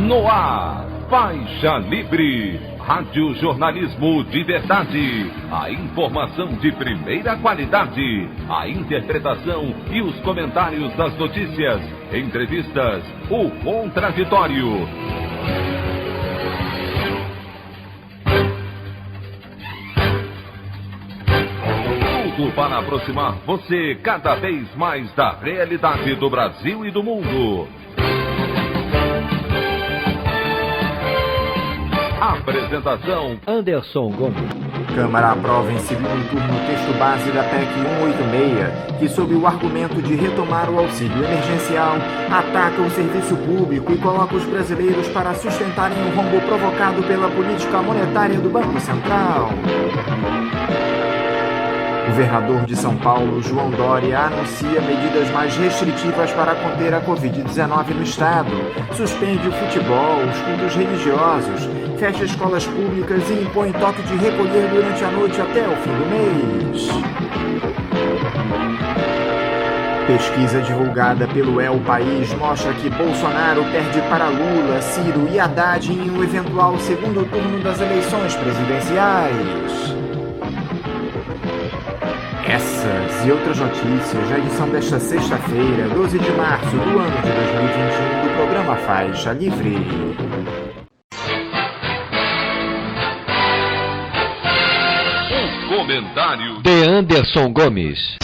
No ar, Faixa Livre, rádio jornalismo de verdade, a informação de primeira qualidade, a interpretação e os comentários das notícias, entrevistas, o contraditório. Tudo para aproximar você cada vez mais da realidade do Brasil e do mundo. Apresentação: Anderson Gomes. Câmara aprova em segundo turno o texto base da PEC 186, que, sob o argumento de retomar o auxílio emergencial, ataca o serviço público e coloca os brasileiros para sustentarem o rombo provocado pela política monetária do Banco Central. O governador de São Paulo, João Dória, anuncia medidas mais restritivas para conter a Covid-19 no estado. Suspende o futebol, os cultos religiosos, fecha escolas públicas e impõe toque de recolher durante a noite até o fim do mês. Pesquisa divulgada pelo El País mostra que Bolsonaro perde para Lula, Ciro e Haddad em um eventual segundo turno das eleições presidenciais. Essas e outras notícias na edição desta sexta-feira, 12 de março do ano de 2021, do programa Faixa Livre. O comentário de Anderson Gomes.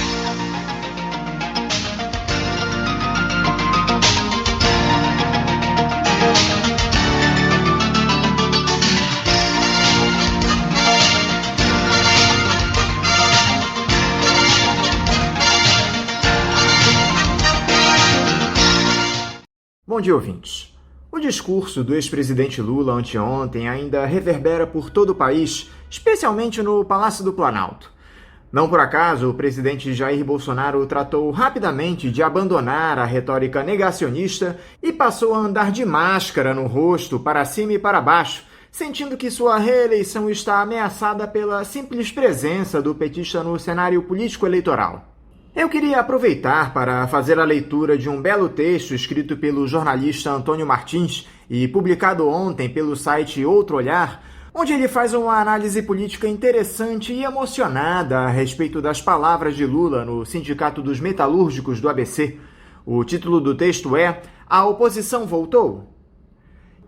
Bom dia, ouvintes. O discurso do ex-presidente Lula anteontem ainda reverbera por todo o país, especialmente no Palácio do Planalto. Não por acaso, o presidente Jair Bolsonaro tratou rapidamente de abandonar a retórica negacionista e passou a andar de máscara no rosto, para cima e para baixo, sentindo que sua reeleição está ameaçada pela simples presença do petista no cenário político-eleitoral. Eu queria aproveitar para fazer a leitura de um belo texto escrito pelo jornalista Antônio Martins e publicado ontem pelo site Outro Olhar, onde ele faz uma análise política interessante e emocionada a respeito das palavras de Lula no Sindicato dos Metalúrgicos do ABC. O título do texto é "A oposição voltou?".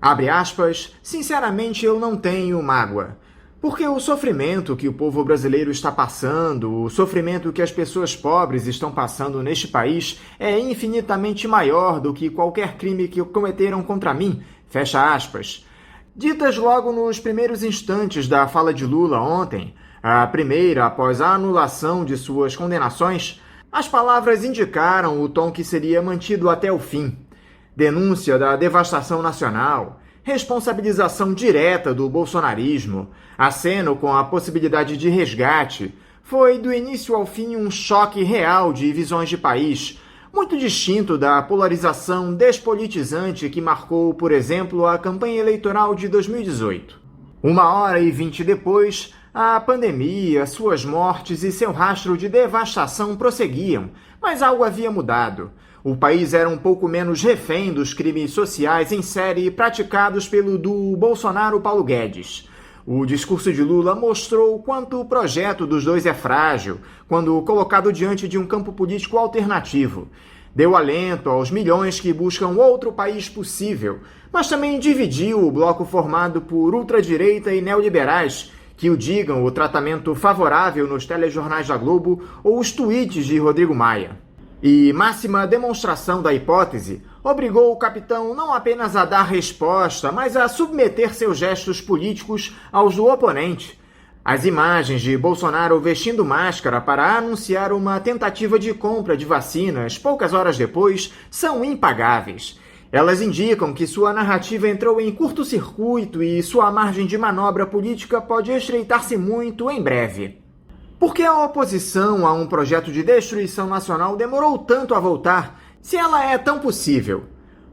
Abre aspas, "Sinceramente eu não tenho mágoa. Porque o sofrimento que o povo brasileiro está passando, o sofrimento que as pessoas pobres estão passando neste país é infinitamente maior do que qualquer crime que cometeram contra mim", fecha aspas. Ditas logo nos primeiros instantes da fala de Lula ontem, a primeira após a anulação de suas condenações, as palavras indicaram o tom que seria mantido até o fim. Denúncia da devastação nacional, responsabilização direta do bolsonarismo, aceno com a possibilidade de resgate, foi do início ao fim um choque real de visões de país, muito distinto da polarização despolitizante que marcou, por exemplo, a campanha eleitoral de 2018. 1h20 depois, a pandemia, suas mortes e seu rastro de devastação prosseguiam, mas algo havia mudado. O país era um pouco menos refém dos crimes sociais em série praticados pelo duo Bolsonaro-Paulo Guedes. O discurso de Lula mostrou quanto o projeto dos dois é frágil, quando colocado diante de um campo político alternativo. Deu alento aos milhões que buscam outro país possível, mas também dividiu o bloco formado por ultradireita e neoliberais, que o digam o tratamento favorável nos telejornais da Globo ou os tweets de Rodrigo Maia. E, máxima demonstração da hipótese, obrigou o capitão não apenas a dar resposta, mas a submeter seus gestos políticos aos do oponente. As imagens de Bolsonaro vestindo máscara para anunciar uma tentativa de compra de vacinas poucas horas depois são impagáveis. Elas indicam que sua narrativa entrou em curto-circuito e sua margem de manobra política pode estreitar-se muito em breve. Por que a oposição a um projeto de destruição nacional demorou tanto a voltar, se ela é tão possível?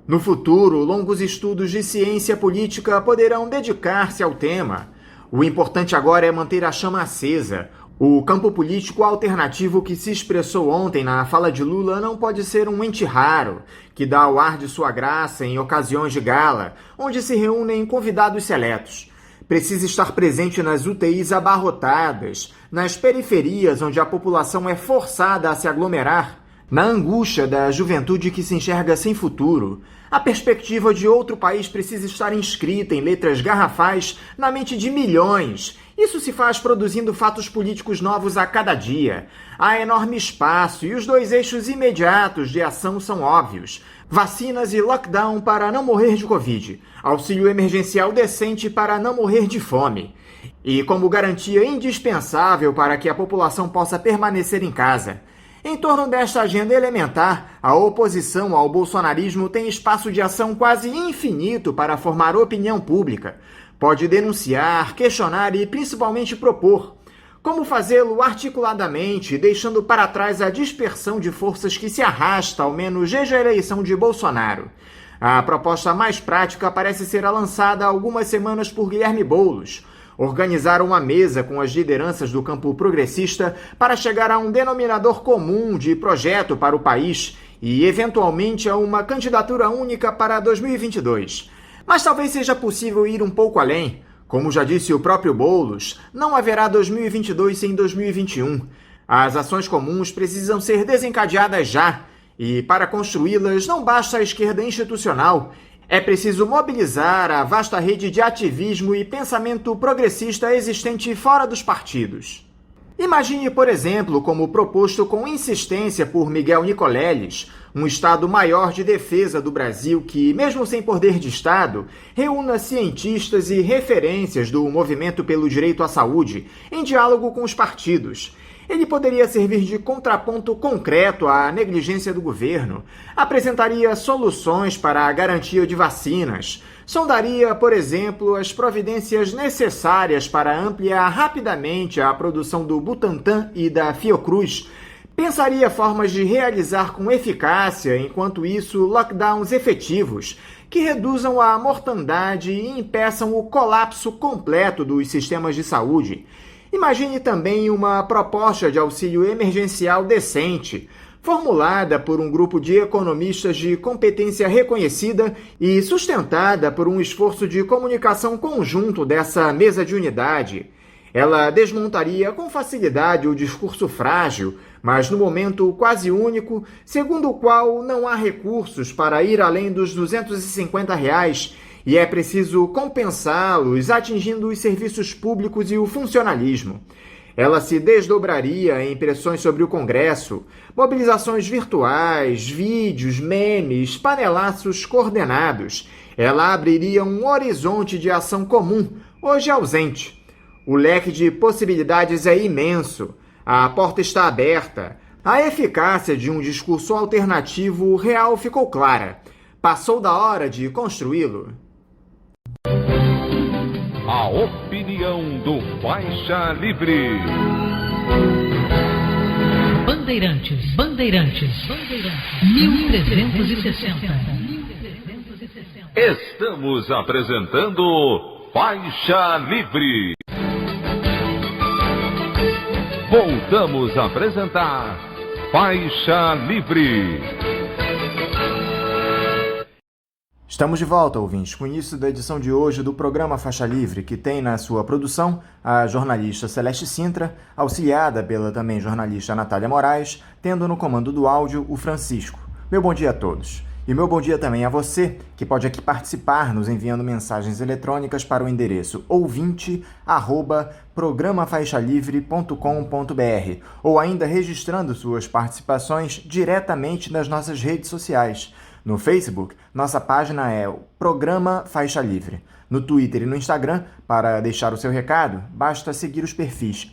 No futuro, longos estudos de ciência política poderão dedicar-se ao tema. O importante agora é manter a chama acesa. O campo político alternativo que se expressou ontem na fala de Lula não pode ser um ente raro, que dá o ar de sua graça em ocasiões de gala, onde se reúnem convidados seletos. Precisa estar presente nas UTIs abarrotadas, nas periferias onde a população é forçada a se aglomerar, na angústia da juventude que se enxerga sem futuro. A perspectiva de outro país precisa estar inscrita em letras garrafais na mente de milhões. Isso se faz produzindo fatos políticos novos a cada dia. Há enorme espaço e os dois eixos imediatos de ação são óbvios. Vacinas e lockdown para não morrer de Covid. Auxílio emergencial decente para não morrer de fome. E como garantia indispensável para que a população possa permanecer em casa. Em torno desta agenda elementar, a oposição ao bolsonarismo tem espaço de ação quase infinito para formar opinião pública. Pode denunciar, questionar e principalmente propor. Como fazê-lo articuladamente, deixando para trás a dispersão de forças que se arrasta, ao menos desde a eleição de Bolsonaro. A proposta mais prática parece ser a lançada há algumas semanas por Guilherme Boulos. Organizar uma mesa com as lideranças do campo progressista para chegar a um denominador comum de projeto para o país e, eventualmente, a uma candidatura única para 2022. Mas talvez seja possível ir um pouco além. Como já disse o próprio Boulos, não haverá 2022 sem 2021. As ações comuns precisam ser desencadeadas já, e para construí-las não basta a esquerda institucional. É preciso mobilizar a vasta rede de ativismo e pensamento progressista existente fora dos partidos. Imagine, por exemplo, como proposto com insistência por Miguel Nicoleles, um Estado maior de defesa do Brasil que, mesmo sem poder de Estado, reúna cientistas e referências do movimento pelo direito à saúde em diálogo com os partidos. Ele poderia servir de contraponto concreto à negligência do governo, apresentaria soluções para a garantia de vacinas, sondaria, por exemplo, as providências necessárias para ampliar rapidamente a produção do Butantan e da Fiocruz, pensaria formas de realizar com eficácia, enquanto isso, lockdowns efetivos, que reduzam a mortandade e impeçam o colapso completo dos sistemas de saúde. Imagine também uma proposta de auxílio emergencial decente, formulada por um grupo de economistas de competência reconhecida e sustentada por um esforço de comunicação conjunto dessa mesa de unidade. Ela desmontaria com facilidade o discurso frágil, mas no momento quase único, segundo o qual não há recursos para ir além dos R$250 e é preciso compensá-los atingindo os serviços públicos e o funcionalismo. Ela se desdobraria em pressões sobre o Congresso, mobilizações virtuais, vídeos, memes, panelaços coordenados. Ela abriria um horizonte de ação comum, hoje ausente. O leque de possibilidades é imenso. A porta está aberta. A eficácia de um discurso alternativo real ficou clara. Passou da hora de construí-lo. A opinião do Faixa Livre. Bandeirantes, 1360. Estamos apresentando Faixa Livre. Voltamos a apresentar Faixa Livre. Estamos de volta, ouvintes, com o início da edição de hoje do programa Faixa Livre, que tem na sua produção a jornalista Celeste Sintra, auxiliada pela também jornalista Natália Moraes, tendo no comando do áudio o Francisco. Meu bom dia a todos. E meu bom dia também a você, que pode aqui participar nos enviando mensagens eletrônicas para o endereço ouvinte@programafaixalivre.com.br ou ainda registrando suas participações diretamente nas nossas redes sociais. No Facebook, nossa página é o Programa Faixa Livre. No Twitter e no Instagram, para deixar o seu recado, basta seguir os perfis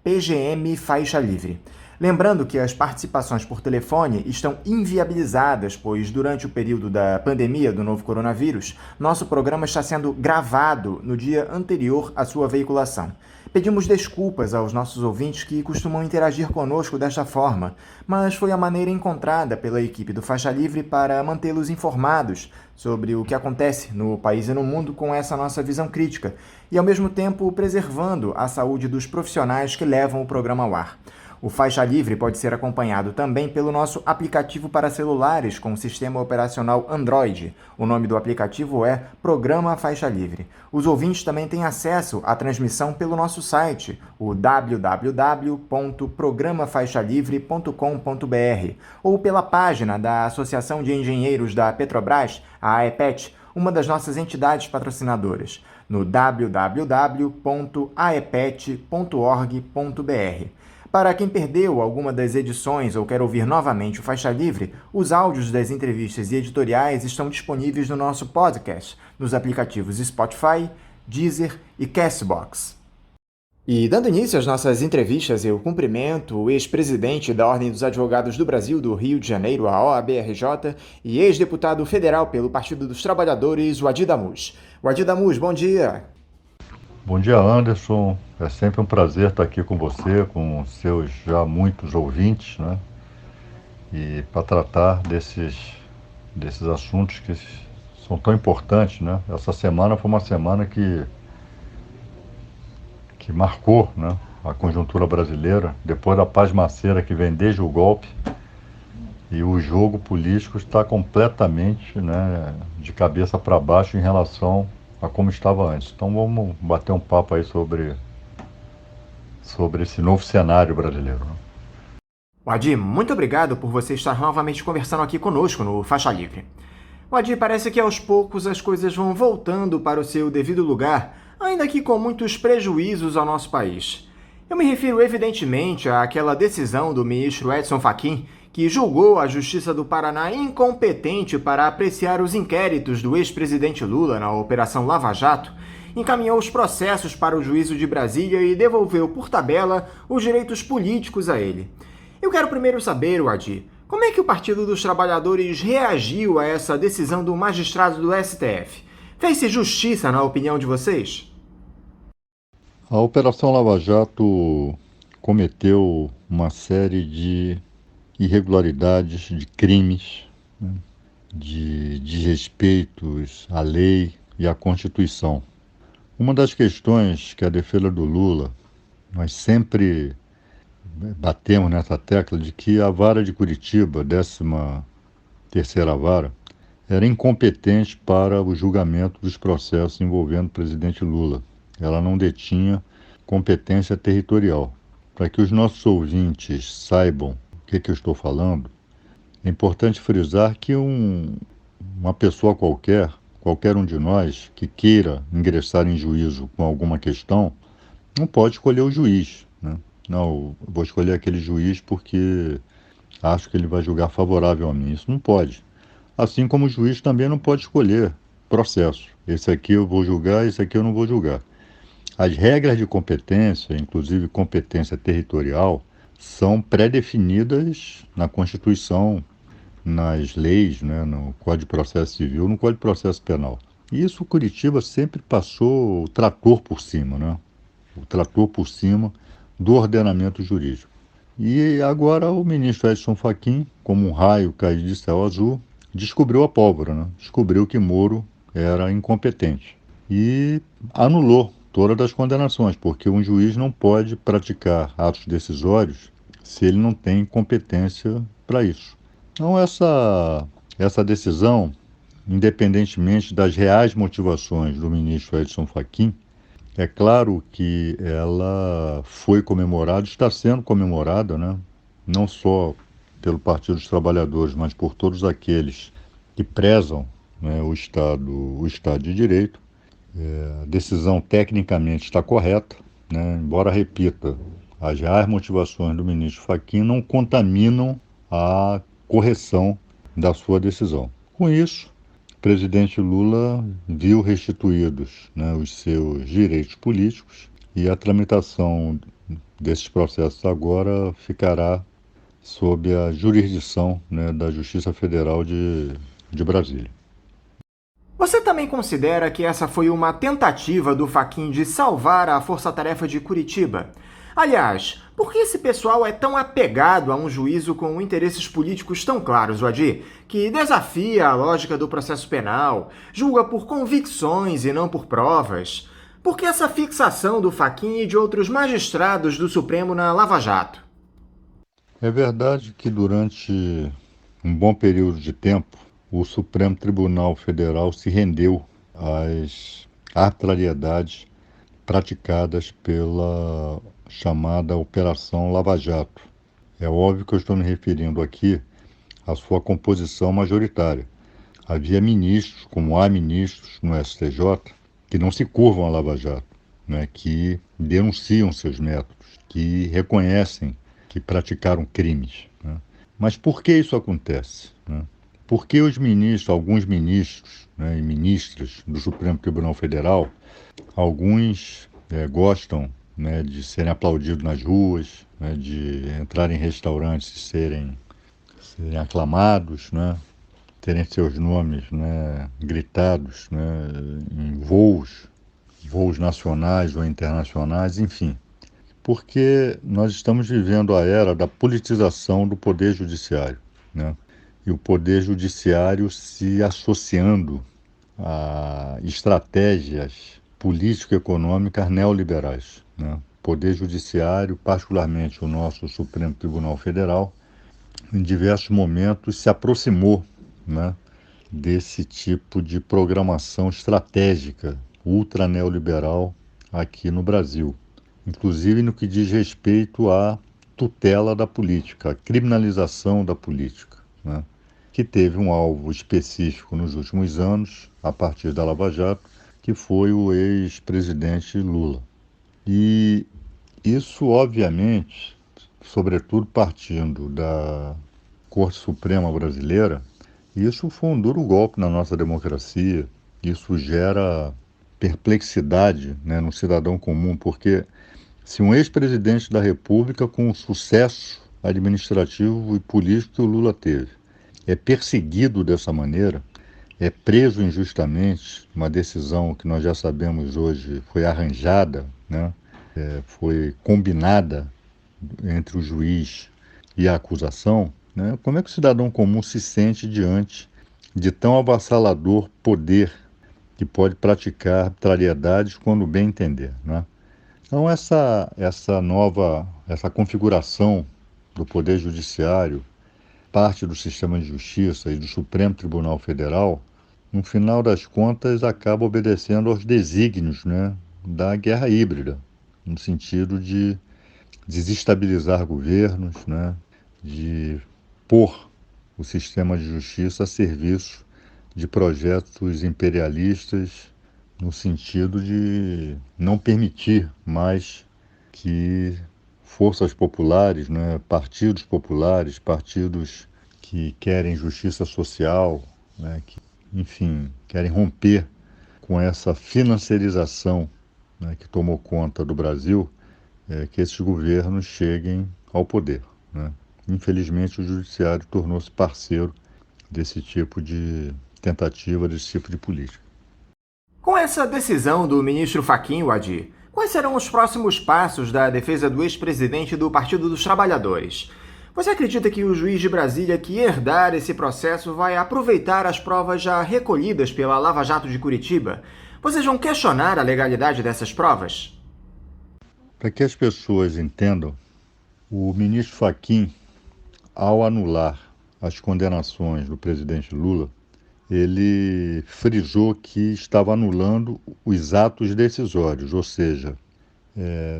@PGMFaixaLivre. Lembrando que as participações por telefone estão inviabilizadas, pois durante o período da pandemia do novo coronavírus, nosso programa está sendo gravado no dia anterior à sua veiculação. Pedimos desculpas aos nossos ouvintes que costumam interagir conosco desta forma, mas foi a maneira encontrada pela equipe do Faixa Livre para mantê-los informados sobre o que acontece no país e no mundo com essa nossa visão crítica e, ao mesmo tempo, preservando a saúde dos profissionais que levam o programa ao ar. O Faixa Livre pode ser acompanhado também pelo nosso aplicativo para celulares com sistema operacional Android. O nome do aplicativo é Programa Faixa Livre. Os ouvintes também têm acesso à transmissão pelo nosso site, o www.programafaixalivre.com.br, ou pela página da Associação de Engenheiros da Petrobras, a AEPET, uma das nossas entidades patrocinadoras, no www.aepet.org.br. Para quem perdeu alguma das edições ou quer ouvir novamente o Faixa Livre, os áudios das entrevistas e editoriais estão disponíveis no nosso podcast, nos aplicativos Spotify, Deezer e Castbox. E dando início às nossas entrevistas, eu cumprimento o ex-presidente da Ordem dos Advogados do Brasil do Rio de Janeiro, a OAB-RJ, e ex-deputado federal pelo Partido dos Trabalhadores, o Adi Damus. O Adi Damus, bom dia! Bom dia, Anderson. É sempre um prazer estar aqui com você, com seus já muitos ouvintes, né? E para tratar desses assuntos que são tão importantes, né? Essa semana foi uma semana que marcou, né, a conjuntura brasileira, depois da pasmaceira que vem desde o golpe, e o jogo político está completamente, né, de cabeça para baixo em relação a como estava antes. Então vamos bater um papo aí sobre esse novo cenário brasileiro, né? Adi, muito obrigado por você estar novamente conversando aqui conosco no Faixa Livre. Adi, parece que aos poucos as coisas vão voltando para o seu devido lugar, ainda que com muitos prejuízos ao nosso país. Eu me refiro evidentemente àquela decisão do ministro Edson Fachin, que julgou a Justiça do Paraná incompetente para apreciar os inquéritos do ex-presidente Lula na Operação Lava Jato, encaminhou os processos para o juízo de Brasília e devolveu por tabela os direitos políticos a ele. Eu quero primeiro saber, Adi, como é que o Partido dos Trabalhadores reagiu a essa decisão do magistrado do STF? Fez-se justiça, na opinião de vocês? A Operação Lava Jato cometeu uma série de irregularidades, de crimes, né, de desrespeitos à lei e à Constituição. Uma das questões que a defesa do Lula, nós sempre batemos nessa tecla de que a vara de Curitiba, 13ª vara, era incompetente para o julgamento dos processos envolvendo o presidente Lula. Ela não detinha competência territorial. Para que os nossos ouvintes saibam o que eu estou falando, é importante frisar que uma pessoa qualquer um de nós que queira ingressar em juízo com alguma questão, não pode escolher o juiz, né? Não, eu vou escolher aquele juiz porque acho que ele vai julgar favorável a mim. Isso não pode. Assim como o juiz também não pode escolher processo. Esse aqui eu vou julgar, esse aqui eu não vou julgar. As regras de competência, inclusive competência territorial, são pré-definidas na Constituição, nas leis, né, no Código de Processo Civil, no Código de Processo Penal. E isso Curitiba sempre passou o trator por cima, né? O trator por cima do ordenamento jurídico. E agora o ministro Edson Fachin, como um raio caído de céu azul, descobriu a pólvora, né? Descobriu que Moro era incompetente e anulou todas as condenações, porque um juiz não pode praticar atos decisórios se ele não tem competência para isso. Então essa decisão, independentemente das reais motivações do ministro Edson Fachin, é claro que ela foi comemorada, está sendo comemorada, né? Não só pelo Partido dos Trabalhadores, mas por todos aqueles que prezam, né, o Estado de Direito. A decisão tecnicamente está correta, né? Embora, repita, as reais motivações do ministro Fachin não contaminam a correção da sua decisão. Com isso, o presidente Lula viu restituídos, né, os seus direitos políticos e a tramitação desses processos agora ficará sob a jurisdição, né, da Justiça Federal de Brasília. Você também considera que essa foi uma tentativa do Fachin de salvar a Força-Tarefa de Curitiba? Aliás, por que esse pessoal é tão apegado a um juízo com interesses políticos tão claros, Wadi, que desafia a lógica do processo penal, julga por convicções e não por provas? Por que essa fixação do Fachin e de outros magistrados do Supremo na Lava Jato? É verdade que durante um bom período de tempo, o Supremo Tribunal Federal se rendeu às arbitrariedades praticadas pela chamada Operação Lava Jato. É óbvio que eu estou me referindo aqui à sua composição majoritária. Havia ministros, como há ministros no STJ, que não se curvam à Lava Jato, né, que denunciam seus métodos, que reconhecem que praticaram crimes, né? Mas por que isso acontece, né? Por que os ministros, alguns ministros, né, e ministras do Supremo Tribunal Federal, alguns gostam, né, de serem aplaudidos nas ruas, né, de entrar em restaurantes e serem aclamados, né, terem seus nomes, né, gritados, né, em voos nacionais ou internacionais, enfim. Porque nós estamos vivendo a era da politização do Poder Judiciário, né? E o Poder Judiciário se associando a estratégias político-econômicas neoliberais, né? O Poder Judiciário, particularmente o nosso Supremo Tribunal Federal, em diversos momentos se aproximou, né, desse tipo de programação estratégica ultra-neoliberal aqui no Brasil, inclusive no que diz respeito à tutela da política, à criminalização da política, né, que teve um alvo específico nos últimos anos, a partir da Lava Jato, que foi o ex-presidente Lula. E isso, obviamente, sobretudo partindo da Corte Suprema Brasileira, isso foi um duro golpe na nossa democracia, isso gera perplexidade, né, no cidadão comum, porque se um ex-presidente da República com o sucesso administrativo e político que o Lula teve é perseguido dessa maneira, é preso injustamente, uma decisão que nós já sabemos hoje foi arranjada, né, foi combinada entre o juiz e a acusação, né, como é que o cidadão comum se sente diante de tão avassalador poder que pode praticar arbitrariedades quando bem entender, né? Então essa configuração do Poder Judiciário, parte do sistema de justiça e do Supremo Tribunal Federal, no final das contas acaba obedecendo aos desígnios, né, da guerra híbrida, no sentido de desestabilizar governos, né, de pôr o sistema de justiça a serviço de projetos imperialistas, no sentido de não permitir mais que forças populares, né, partidos que querem justiça social, né, que, enfim, querem romper com essa financiarização, né, que tomou conta do Brasil, que esses governos cheguem ao poder, né? Infelizmente, o Judiciário tornou-se parceiro desse tipo de tentativa, desse tipo de política. Com essa decisão do ministro Fachin, Wadi, quais serão os próximos passos da defesa do ex-presidente do Partido dos Trabalhadores? Você acredita que o juiz de Brasília que herdar esse processo vai aproveitar as provas já recolhidas pela Lava Jato de Curitiba? Vocês vão questionar a legalidade dessas provas? Para que as pessoas entendam, o ministro Fachin, ao anular as condenações do presidente Lula, ele frisou que estava anulando os atos decisórios, ou seja,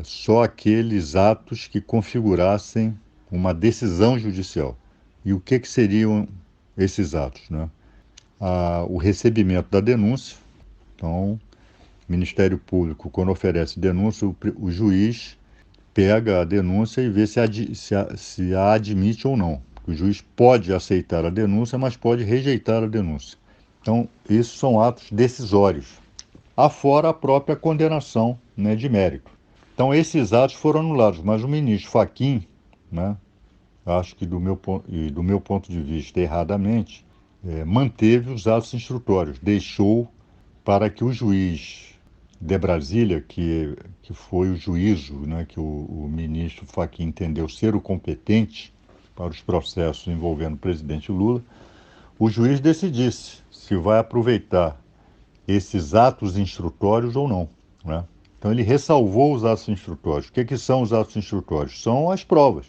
só aqueles atos que configurassem uma decisão judicial. E o que seriam esses atos, né? O recebimento da denúncia. Então, o Ministério Público, quando oferece denúncia, o juiz pega a denúncia e vê se a admite ou não. O juiz pode aceitar a denúncia, mas pode rejeitar a denúncia. Então, isso são atos decisórios, afora a própria condenação, né, de mérito. Então, esses atos foram anulados, mas o ministro Fachin, né, acho que do meu ponto de vista erradamente, manteve os atos instrutórios, deixou para que o juiz de Brasília, que foi o juízo, né, que o ministro Fachin entendeu ser o competente para os processos envolvendo o presidente Lula, o juiz decidisse se vai aproveitar esses atos instrutórios ou não, né? Então ele ressalvou os atos instrutórios. O que são os atos instrutórios? São as provas,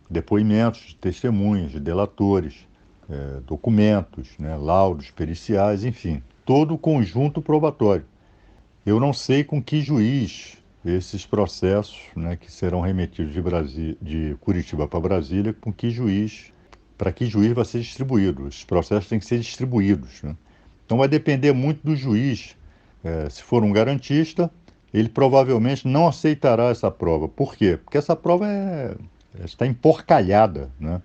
depoimentos de testemunhas, de delatores, documentos, né, laudos periciais, enfim, todo o conjunto probatório. Eu não sei com que juiz esses processos, né, que serão remetidos de Curitiba para Brasília, para que juiz vai ser distribuído. Esses processos têm que ser distribuídos, né? Então vai depender muito do juiz. Se for um garantista, ele provavelmente não aceitará essa prova. Por quê? Porque essa prova está emporcalhada, né,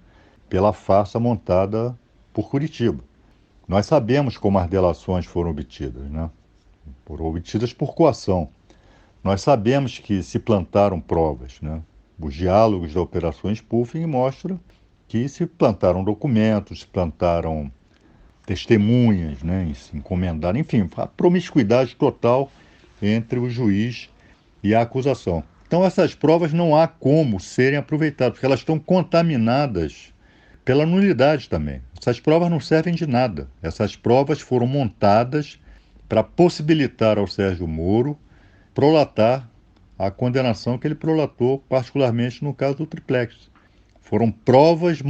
pela farsa montada por Curitiba. Nós sabemos como as delações foram obtidas, né? Foram obtidas por coação. Nós sabemos que se plantaram provas, né? Os diálogos da Operação Spoofing mostram que se plantaram documentos, se plantaram testemunhas, né? Se encomendaram, enfim, a promiscuidade total entre o juiz e a acusação. Então essas provas não há como serem aproveitadas, porque elas estão contaminadas pela nulidade também. Essas provas não servem de nada. Essas provas foram montadas para possibilitar ao Sérgio Moro prolatar a condenação que ele prolatou, particularmente no caso do triplex. Foram provas,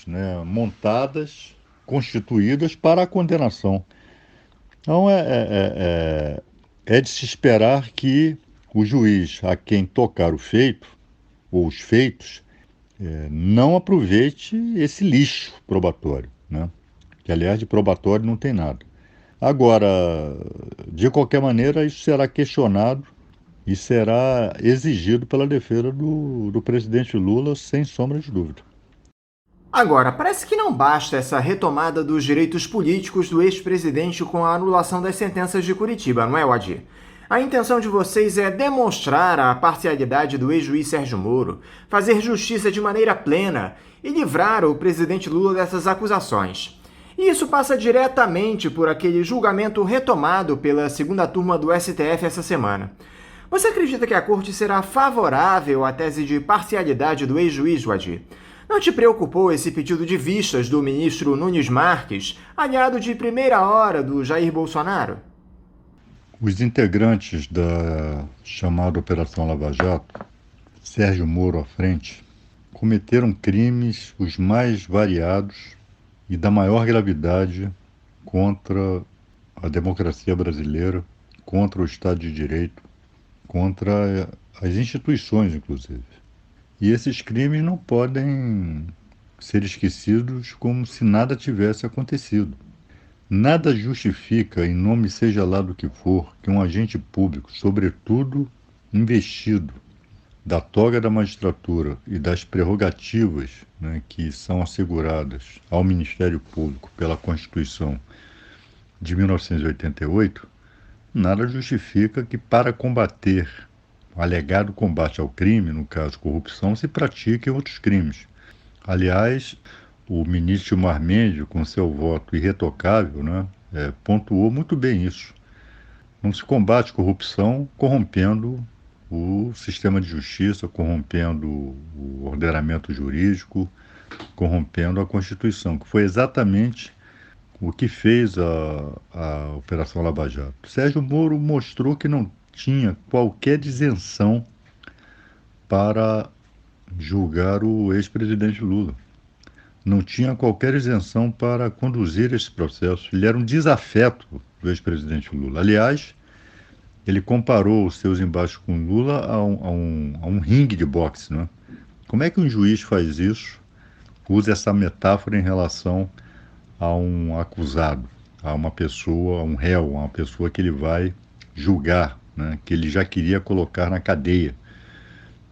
né, montadas, constituídas para a condenação. Então é de se esperar que o juiz a quem tocar o feito, ou os feitos, não aproveite esse lixo probatório, né? Que, aliás, de probatório não tem nada. Agora, de qualquer maneira, isso será questionado e será exigido pela defesa do presidente Lula, sem sombra de dúvida. Agora, parece que não basta essa retomada dos direitos políticos do ex-presidente com a anulação das sentenças de Curitiba, não é, Wadir? A intenção de vocês é demonstrar a parcialidade do ex-juiz Sérgio Moro, fazer justiça de maneira plena e livrar o presidente Lula dessas acusações. E isso passa diretamente por aquele julgamento retomado pela segunda turma do STF essa semana. Você acredita que a corte será favorável à tese de parcialidade do ex-juiz, Wadir? Não te preocupou esse pedido de vistas do ministro Nunes Marques, aliado de primeira hora do Jair Bolsonaro? Os integrantes da chamada Operação Lava Jato, Sérgio Moro à frente, cometeram crimes os mais variados e da maior gravidade contra a democracia brasileira, contra o Estado de Direito, contra as instituições, inclusive. E esses crimes não podem ser esquecidos como se nada tivesse acontecido. Nada justifica, em nome seja lá do que for, que um agente público, sobretudo investido da toga da magistratura e das prerrogativas, né, que são asseguradas ao Ministério Público pela Constituição de 1988, nada justifica que, para combater o alegado combate ao crime, no caso corrupção, se pratiquem outros crimes. Aliás, o ministro Gilmar Mendes, com seu voto irretocável, né, pontuou muito bem isso. Não se combate corrupção corrompendo o sistema de justiça, corrompendo o ordenamento jurídico, corrompendo a Constituição, que foi exatamente o que fez a Operação Lava Jato. Sérgio Moro mostrou que não tinha qualquer isenção para julgar o ex-presidente Lula. Não tinha qualquer isenção para conduzir esse processo. Ele era um desafeto do ex-presidente Lula. Aliás, ele comparou os seus embates com Lula a um ringue de boxe, né? Como é que um juiz faz isso? Usa essa metáfora em relação a um acusado, a uma pessoa, a um réu, a uma pessoa que ele vai julgar, né? Que ele já queria colocar na cadeia,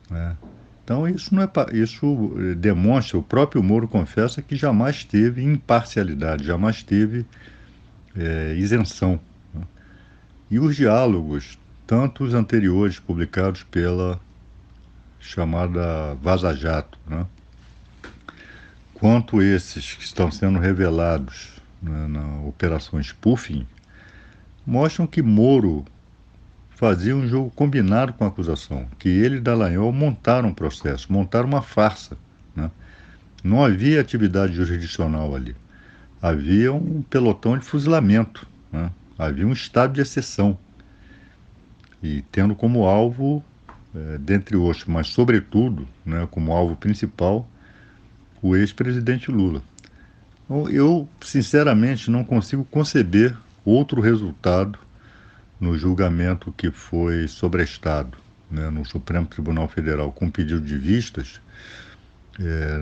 né? Então isso demonstra, o próprio Moro confessa que jamais teve imparcialidade, jamais teve isenção, né? E os diálogos, tanto os anteriores publicados pela chamada Vaza Jato, né, quanto esses que estão sendo revelados, né, na Operação Spoofing, mostram que Moro fazia um jogo combinado com a acusação, que ele e Dallagnol montaram um processo, montaram uma farsa, né? Não havia atividade jurisdicional ali. Havia um pelotão de fuzilamento, né? Havia um estado de exceção. E tendo como alvo, dentre outros, mas sobretudo, né, como alvo principal, o ex-presidente Lula. Então, eu, sinceramente, não consigo conceber outro resultado no julgamento que foi sobrestado, né, no Supremo Tribunal Federal com pedido de vistas.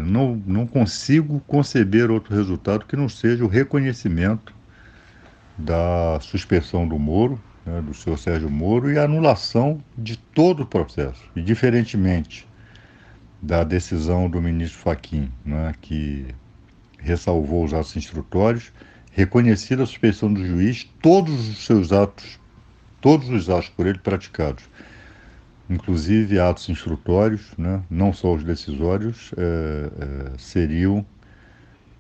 Não consigo conceber outro resultado que não seja o reconhecimento da suspeição do Moro, né, do senhor Sérgio Moro, e a anulação de todo o processo. E, diferentemente da decisão do ministro Fachin, né, que ressalvou os atos instrutórios, reconhecida a suspeição do juiz, todos os atos por ele praticados, inclusive atos instrutórios, né, não só os decisórios, seriam,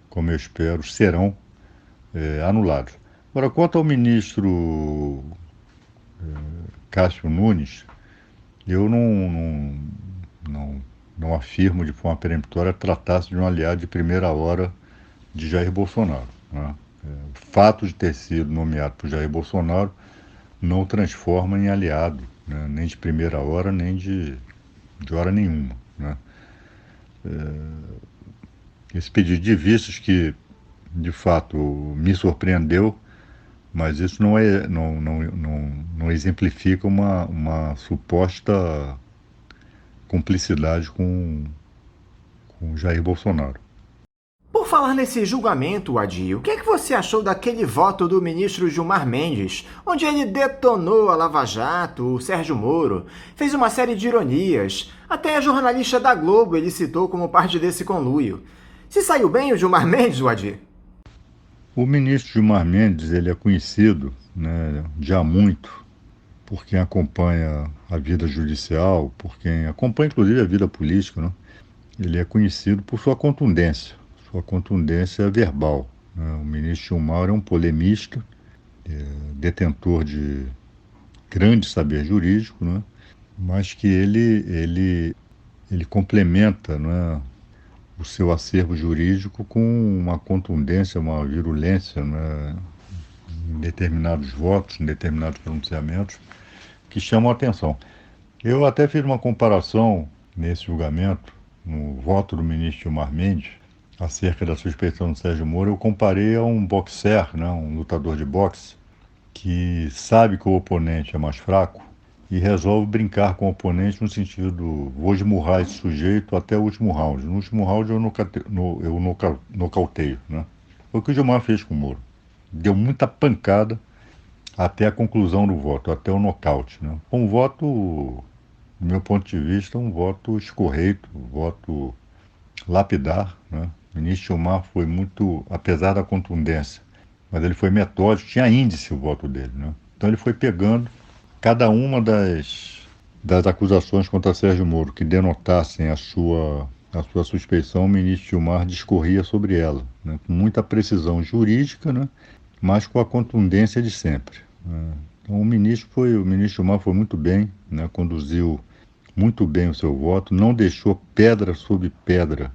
como eu espero, serão anulados. Agora, quanto ao ministro Cássio Nunes, eu não afirmo de forma peremptória tratar-se de um aliado de primeira hora de Jair Bolsonaro, né? O fato de ter sido nomeado por Jair Bolsonaro não o transforma em aliado, né? Nem de primeira hora, nem de hora nenhuma, né? Esse pedido de vistas que, de fato, me surpreendeu, mas isso não exemplifica uma suposta cumplicidade com Jair Bolsonaro. Por falar nesse julgamento, Adi, o que é que você achou daquele voto do ministro Gilmar Mendes, onde ele detonou a Lava Jato, o Sérgio Moro, fez uma série de ironias, até a jornalista da Globo ele citou como parte desse conluio. Se saiu bem o Gilmar Mendes, Adi? O ministro Gilmar Mendes, ele é conhecido, né, já há muito, por quem acompanha a vida judicial, por quem acompanha inclusive a vida política, né? Ele é conhecido por sua contundência verbal, né? O ministro Gilmar é um polemista, detentor de grande saber jurídico, né? Mas que ele complementa, né, o seu acervo jurídico com uma contundência, uma virulência, né, em determinados votos, em determinados pronunciamentos, que chamam a atenção. Eu até fiz uma comparação nesse julgamento, no voto do ministro Gilmar Mendes, acerca da suspeição do Sérgio Moro. Eu comparei a um boxer, né, um lutador de boxe, que sabe que o oponente é mais fraco e resolve brincar com o oponente no sentido, vou esmurrar esse sujeito até o último round. No último round eu nocauteio, né? Foi o que o Gilmar fez com o Moro. Deu muita pancada até a conclusão do voto, até o nocaute, né? Um voto, do meu ponto de vista, um voto escorreito, um voto lapidar, né? O ministro Gilmar foi muito, apesar da contundência, mas ele foi metódico, tinha índice o voto dele, né? Então ele foi pegando cada uma das acusações contra Sérgio Moro que denotassem a sua suspeição. O ministro Gilmar discorria sobre ela, né, com muita precisão jurídica, né, mas com a contundência de sempre, né. Então o ministro Gilmar foi muito bem, né, conduziu muito bem o seu voto, não deixou pedra sobre pedra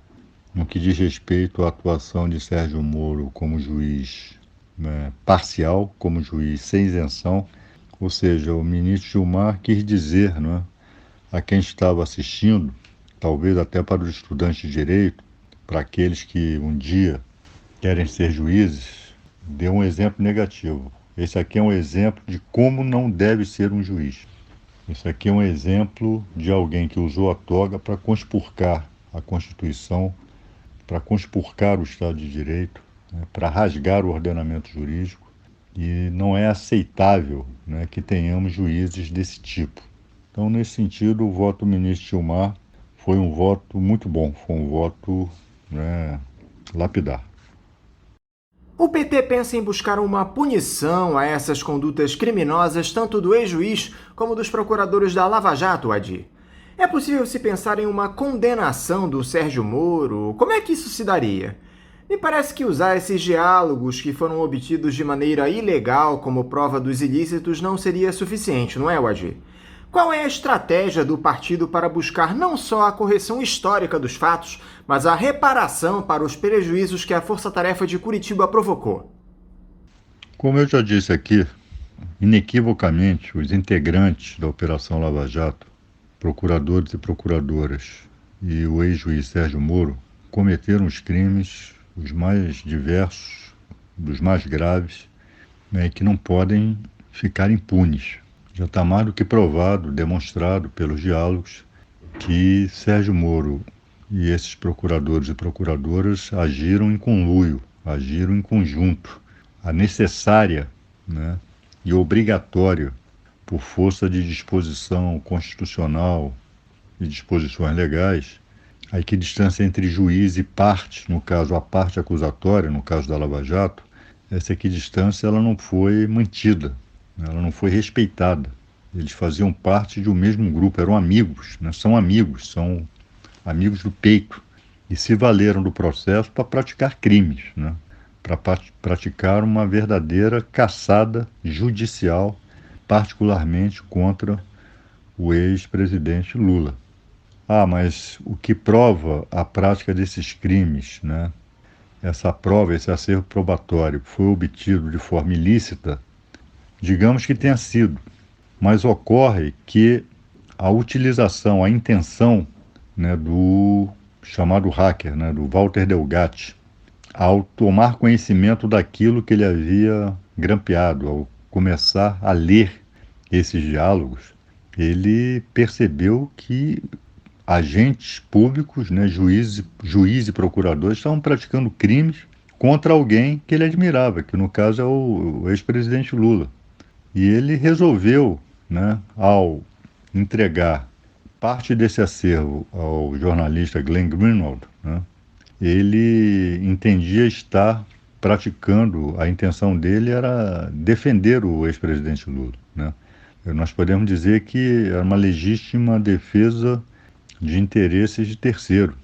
no que diz respeito à atuação de Sérgio Moro como juiz, né, parcial, como juiz sem isenção. Ou seja, o ministro Gilmar quis dizer, né, a quem estava assistindo, talvez até para os estudantes de direito, para aqueles que um dia querem ser juízes, deu um exemplo negativo. Esse aqui é um exemplo de como não deve ser um juiz. Esse aqui é um exemplo de alguém que usou a toga para conspurcar a Constituição, para conspurcar o Estado de Direito, né, para rasgar o ordenamento jurídico. E não é aceitável, né, que tenhamos juízes desse tipo. Então, nesse sentido, o voto do ministro Gilmar foi um voto muito bom, foi um voto, né, lapidar. O PT pensa em buscar uma punição a essas condutas criminosas, tanto do ex-juiz como dos procuradores da Lava Jato, Adi. É possível se pensar em uma condenação do Sérgio Moro? Como é que isso se daria? Me parece que usar esses diálogos que foram obtidos de maneira ilegal como prova dos ilícitos não seria suficiente, não é, Wadir? Qual é a estratégia do partido para buscar não só a correção histórica dos fatos, mas a reparação para os prejuízos que a Força-Tarefa de Curitiba provocou? Como eu já disse aqui, inequivocamente, os integrantes da Operação Lava Jato, procuradores e procuradoras, e o ex-juiz Sérgio Moro cometeram os crimes os mais diversos, dos mais graves, né, que não podem ficar impunes. Já está mais do que provado, demonstrado pelos diálogos, que Sérgio Moro e esses procuradores e procuradoras agiram em conluio, agiram em conjunto. A necessária, né, e obrigatória, por força de disposição constitucional e disposições legais, a equidistância entre juiz e parte, no caso a parte acusatória, no caso da Lava Jato, essa equidistância ela não foi mantida, ela não foi respeitada. Eles faziam parte de um mesmo grupo, eram amigos, né? São amigos do peito, e se valeram do processo para praticar crimes, né? Para praticar uma verdadeira caçada judicial, particularmente contra o ex-presidente Lula. Mas o que prova a prática desses crimes, né? Essa prova, esse acervo probatório foi obtido de forma ilícita, digamos que tenha sido, mas ocorre que a utilização, a intenção, né, do chamado hacker, né, do Walter Delgatti, ao tomar conhecimento daquilo que ele havia grampeado, ao começar a ler esses diálogos, ele percebeu que agentes públicos, né, juízes e procuradores estavam praticando crimes contra alguém que ele admirava, que no caso é o ex-presidente Lula. E ele resolveu, né, ao entregar parte desse acervo ao jornalista Glenn Greenwald, né, ele entendia estar praticando, a intenção dele era defender o ex-presidente Lula, né. Nós podemos dizer que era uma legítima defesa de interesses de terceiro.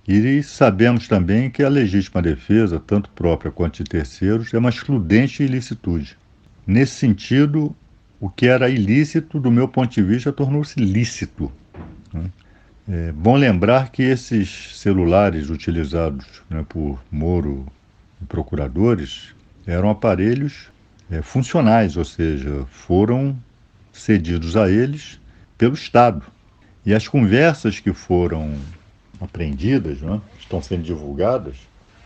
E sabemos também que a legítima defesa, tanto própria quanto de terceiros, é uma excludente ilicitude. Nesse sentido, o que era ilícito, do meu ponto de vista, tornou-se lícito, né? É bom lembrar que esses celulares utilizados, né, por Moro e procuradores eram aparelhos funcionais, ou seja, foram cedidos a eles pelo Estado. E as conversas que foram apreendidas, né, estão sendo divulgadas,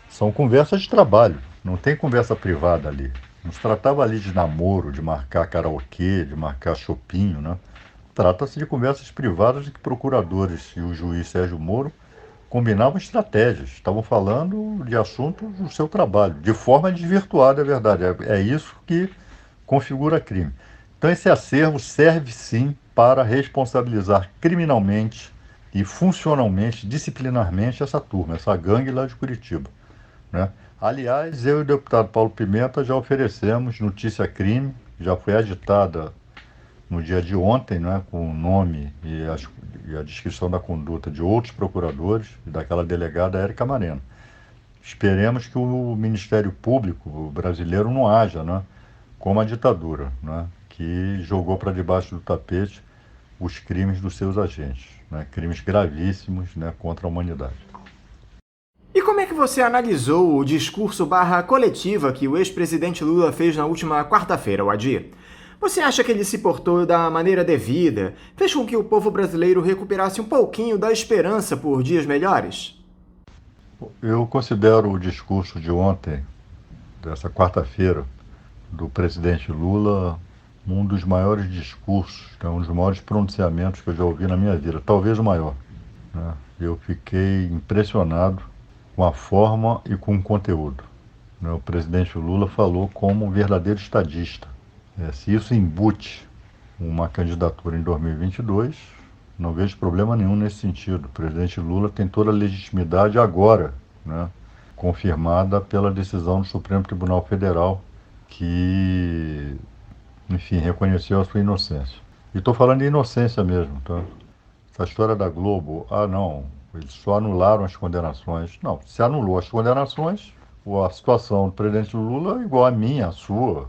são conversas de trabalho, não tem conversa privada ali. Não se tratava ali de namoro, de marcar karaokê, de marcar chopinho, né? Trata-se de conversas privadas de que procuradores e o juiz Sérgio Moro combinavam estratégias, estavam falando de assuntos do seu trabalho, de forma desvirtuada, é verdade. É isso que configura crime. Então esse acervo serve sim para responsabilizar criminalmente e funcionalmente, disciplinarmente essa turma, essa gangue lá de Curitiba, né? Aliás, eu e o deputado Paulo Pimenta já oferecemos notícia crime, já foi editada no dia de ontem, né, com o nome e a descrição da conduta de outros procuradores e daquela delegada Érica Mareno. Esperemos que o Ministério Público brasileiro não haja, né, como a ditadura, né, que jogou para debaixo do tapete os crimes dos seus agentes, né, crimes gravíssimos, né, contra a humanidade. E como é que você analisou o discurso coletiva que o ex-presidente Lula fez na última quarta-feira, Wadir? Você acha que ele se portou da maneira devida? Fez com que o povo brasileiro recuperasse um pouquinho da esperança por dias melhores? Eu considero o discurso de ontem, dessa quarta-feira, do presidente Lula, um dos maiores discursos, né, um dos maiores pronunciamentos que eu já ouvi na minha vida, talvez o maior, né? Eu fiquei impressionado com a forma e com o conteúdo, né? O presidente Lula falou como um verdadeiro estadista. Se isso embute uma candidatura em 2022, não vejo problema nenhum nesse sentido. O presidente Lula tem toda a legitimidade agora, né, confirmada pela decisão do Supremo Tribunal Federal, que, enfim, reconheceu a sua inocência. E estou falando de inocência mesmo, tá? Essa história da Globo, não, eles só anularam as condenações. Não, se anulou as condenações, a situação do presidente Lula é igual a minha, a sua,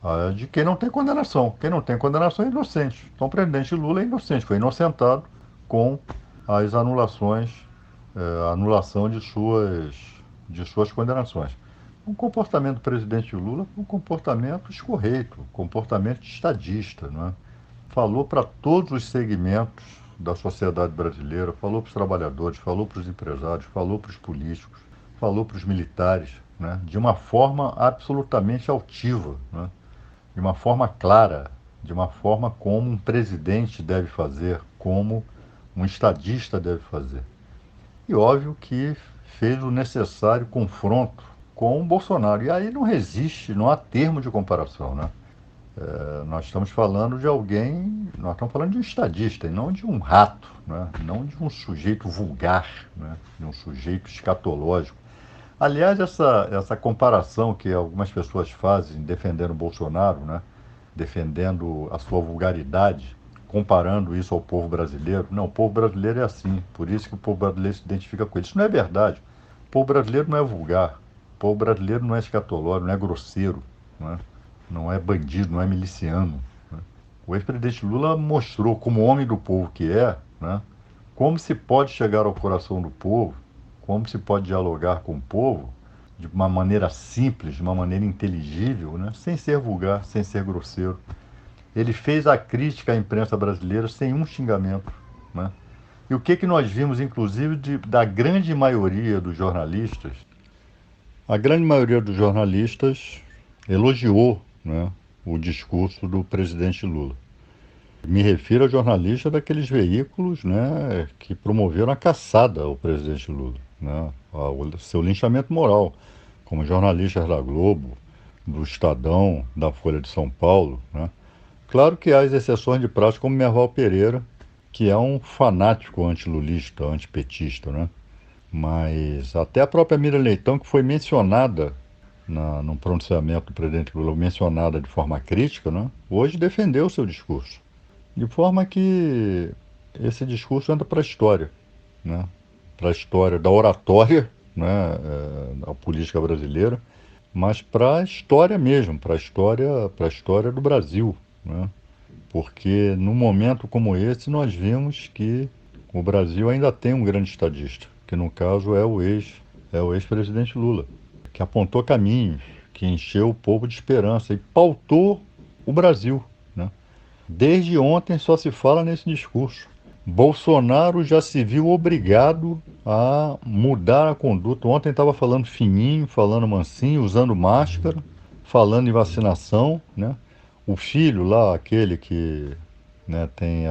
a de quem não tem condenação. Quem não tem condenação é inocente. Então o presidente Lula é inocente, foi inocentado com as anulações, a anulação de suas condenações. O comportamento do presidente Lula foi um comportamento escorreito, um comportamento estadista, não é? Falou para todos os segmentos da sociedade brasileira, falou para os trabalhadores, falou para os empresários, falou para os políticos, falou para os militares, né? De uma forma absolutamente altiva, né? De uma forma clara, de uma forma como um presidente deve fazer, como um estadista deve fazer. E óbvio que fez o necessário confronto com o Bolsonaro. E aí não resiste, não há termo de comparação, né? Nós estamos falando de alguém, nós estamos falando de um estadista, e não de um rato, né? Não de um sujeito vulgar, né? De um sujeito escatológico. Aliás, essa comparação que algumas pessoas fazem defendendo o Bolsonaro, né? Defendendo a sua vulgaridade, comparando isso ao povo brasileiro. Não, o povo brasileiro é assim, por isso que o povo brasileiro se identifica com ele. Isso não é verdade. O povo brasileiro não é vulgar, o povo brasileiro não é escatológico, não é grosseiro, né? Não é bandido, não é miliciano, né? O ex-presidente Lula mostrou, como homem do povo que é, né, como se pode chegar ao coração do povo, como se pode dialogar com o povo de uma maneira simples, de uma maneira inteligível, né, sem ser vulgar, sem ser grosseiro. Ele fez a crítica à imprensa brasileira sem um xingamento, né? E o que nós vimos, inclusive, da grande maioria dos jornalistas? A grande maioria dos jornalistas elogiou, né, o discurso do presidente Lula. Me refiro a jornalistas daqueles veículos, né, que promoveram a caçada ao presidente Lula, né, ao seu linchamento moral, como jornalistas da Globo, do Estadão, da Folha de São Paulo, né. Claro que há as exceções de praxe, como Merval Pereira, que é um fanático antilulista, antipetista, né. Mas até a própria Miriam Leitão, que foi mencionada no pronunciamento do presidente Lula, mencionada de forma crítica, né, hoje defendeu o seu discurso. De forma que esse discurso entra para a história, né, para a história da oratória, né, da política brasileira, mas para a história mesmo, para a história do Brasil, né, porque num momento como esse nós vimos que o Brasil ainda tem um grande estadista, que no caso é o ex-presidente Lula, que apontou caminhos, que encheu o povo de esperança e pautou o Brasil, né? Desde ontem só se fala nesse discurso. Bolsonaro já se viu obrigado a mudar a conduta. Ontem estava falando fininho, falando mansinho, usando máscara, falando em vacinação, né? O filho lá, aquele que, né, tem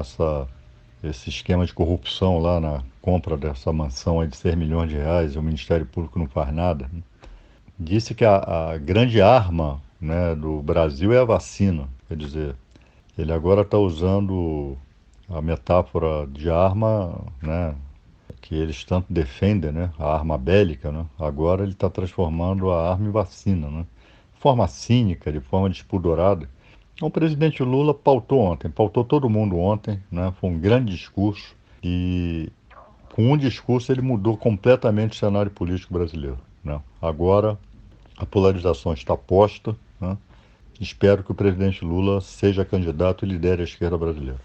esse esquema de corrupção lá na compra dessa mansão aí de 6 milhões de reais, e o Ministério Público não faz nada, né? Disse que a grande arma, né, do Brasil é a vacina. Quer dizer, ele agora está usando a metáfora de arma, né, que eles tanto defendem, né, a arma bélica, né, agora ele está transformando a arma em vacina, né, de forma cínica, de forma despudorada. Então, o presidente Lula pautou ontem, pautou todo mundo ontem, né, foi um grande discurso e com um discurso ele mudou completamente o cenário político brasileiro, né. Agora a polarização está posta, né? Espero que o presidente Lula seja candidato e lidere a esquerda brasileira.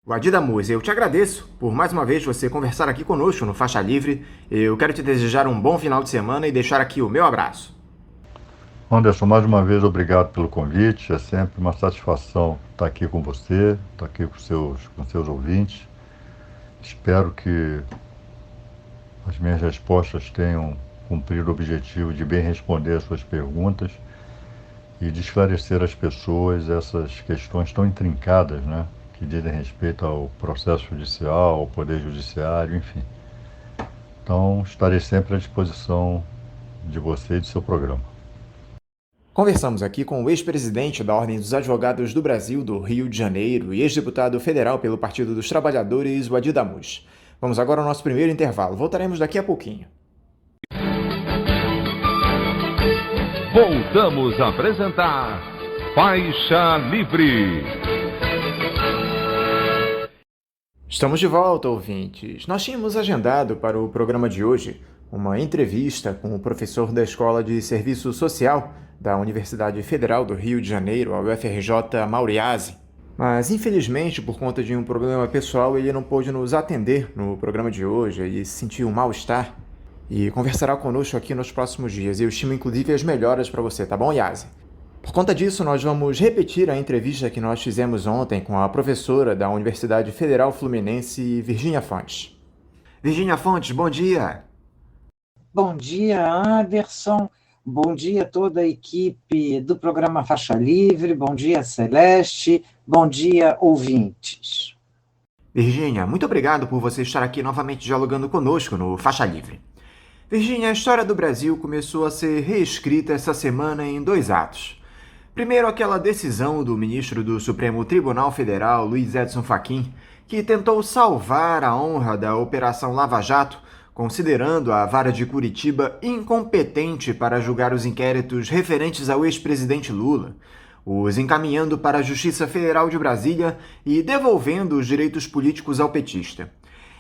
Wadi Damuz, eu te agradeço por mais uma vez você conversar aqui conosco no Faixa Livre. Eu quero te desejar um bom final de semana e deixar aqui o meu abraço. Anderson, mais uma vez obrigado pelo convite. É sempre uma satisfação estar aqui com você, estar aqui com seus ouvintes. Espero que as minhas respostas tenham cumprir o objetivo de bem responder às suas perguntas e de esclarecer às pessoas essas questões tão intrincadas, né, que dizem respeito ao processo judicial, ao poder judiciário, enfim. Então, estarei sempre à disposição de você e do seu programa. Conversamos aqui com o ex-presidente da Ordem dos Advogados do Brasil do Rio de Janeiro e ex-deputado federal pelo Partido dos Trabalhadores, Wadi Damuz. Vamos agora ao nosso primeiro intervalo. Voltaremos daqui a pouquinho. Voltamos a apresentar Faixa Livre. Estamos de volta, ouvintes. Nós tínhamos agendado para o programa de hoje uma entrevista com o professor da Escola de Serviço Social da Universidade Federal do Rio de Janeiro, a UFRJ, Mauriase. Mas, infelizmente, por conta de um problema pessoal, ele não pôde nos atender no programa de hoje e sentiu um mal-estar e conversará conosco aqui nos próximos dias. Eu estimo, inclusive, as melhoras para você, tá bom, Yazi? Por conta disso, nós vamos repetir a entrevista que nós fizemos ontem com a professora da Universidade Federal Fluminense, Virgínia Fontes. Virgínia Fontes, bom dia! Bom dia, Anderson. Bom dia a toda a equipe do programa Faixa Livre. Bom dia, Celeste. Bom dia, ouvintes. Virgínia, muito obrigado por você estar aqui novamente dialogando conosco no Faixa Livre. Virgínia, a história do Brasil começou a ser reescrita essa semana em 2 atos. Primeiro, aquela decisão do ministro do Supremo Tribunal Federal, Luiz Edson Fachin, que tentou salvar a honra da Operação Lava Jato, considerando a Vara de Curitiba incompetente para julgar os inquéritos referentes ao ex-presidente Lula, os encaminhando para a Justiça Federal de Brasília e devolvendo os direitos políticos ao petista.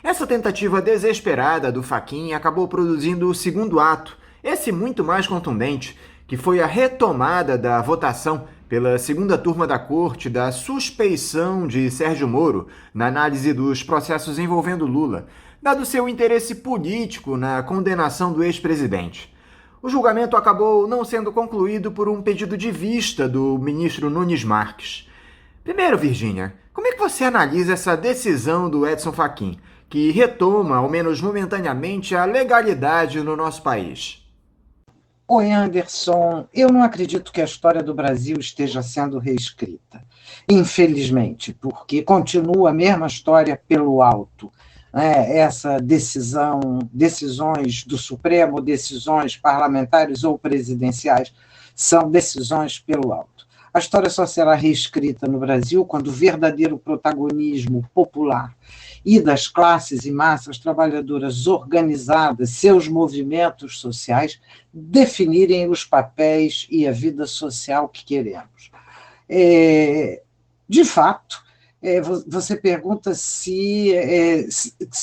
Essa tentativa desesperada do Fachin acabou produzindo o segundo ato, esse muito mais contundente, que foi a retomada da votação pela segunda turma da Corte da suspeição de Sérgio Moro na análise dos processos envolvendo Lula, dado seu interesse político na condenação do ex-presidente. O julgamento acabou não sendo concluído por um pedido de vista do ministro Nunes Marques. Primeiro, Virgínia, como é que você analisa essa decisão do Edson Fachin, que retoma, ao menos momentaneamente, a legalidade no nosso país? Oi, Anderson. Eu não acredito que a história do Brasil esteja sendo reescrita. Infelizmente, porque continua a mesma história pelo alto. Essa decisões do Supremo, decisões parlamentares ou presidenciais, são decisões pelo alto. A história só será reescrita no Brasil quando o verdadeiro protagonismo popular e das classes e massas trabalhadoras organizadas, seus movimentos sociais, definirem os papéis e a vida social que queremos. De fato, você pergunta se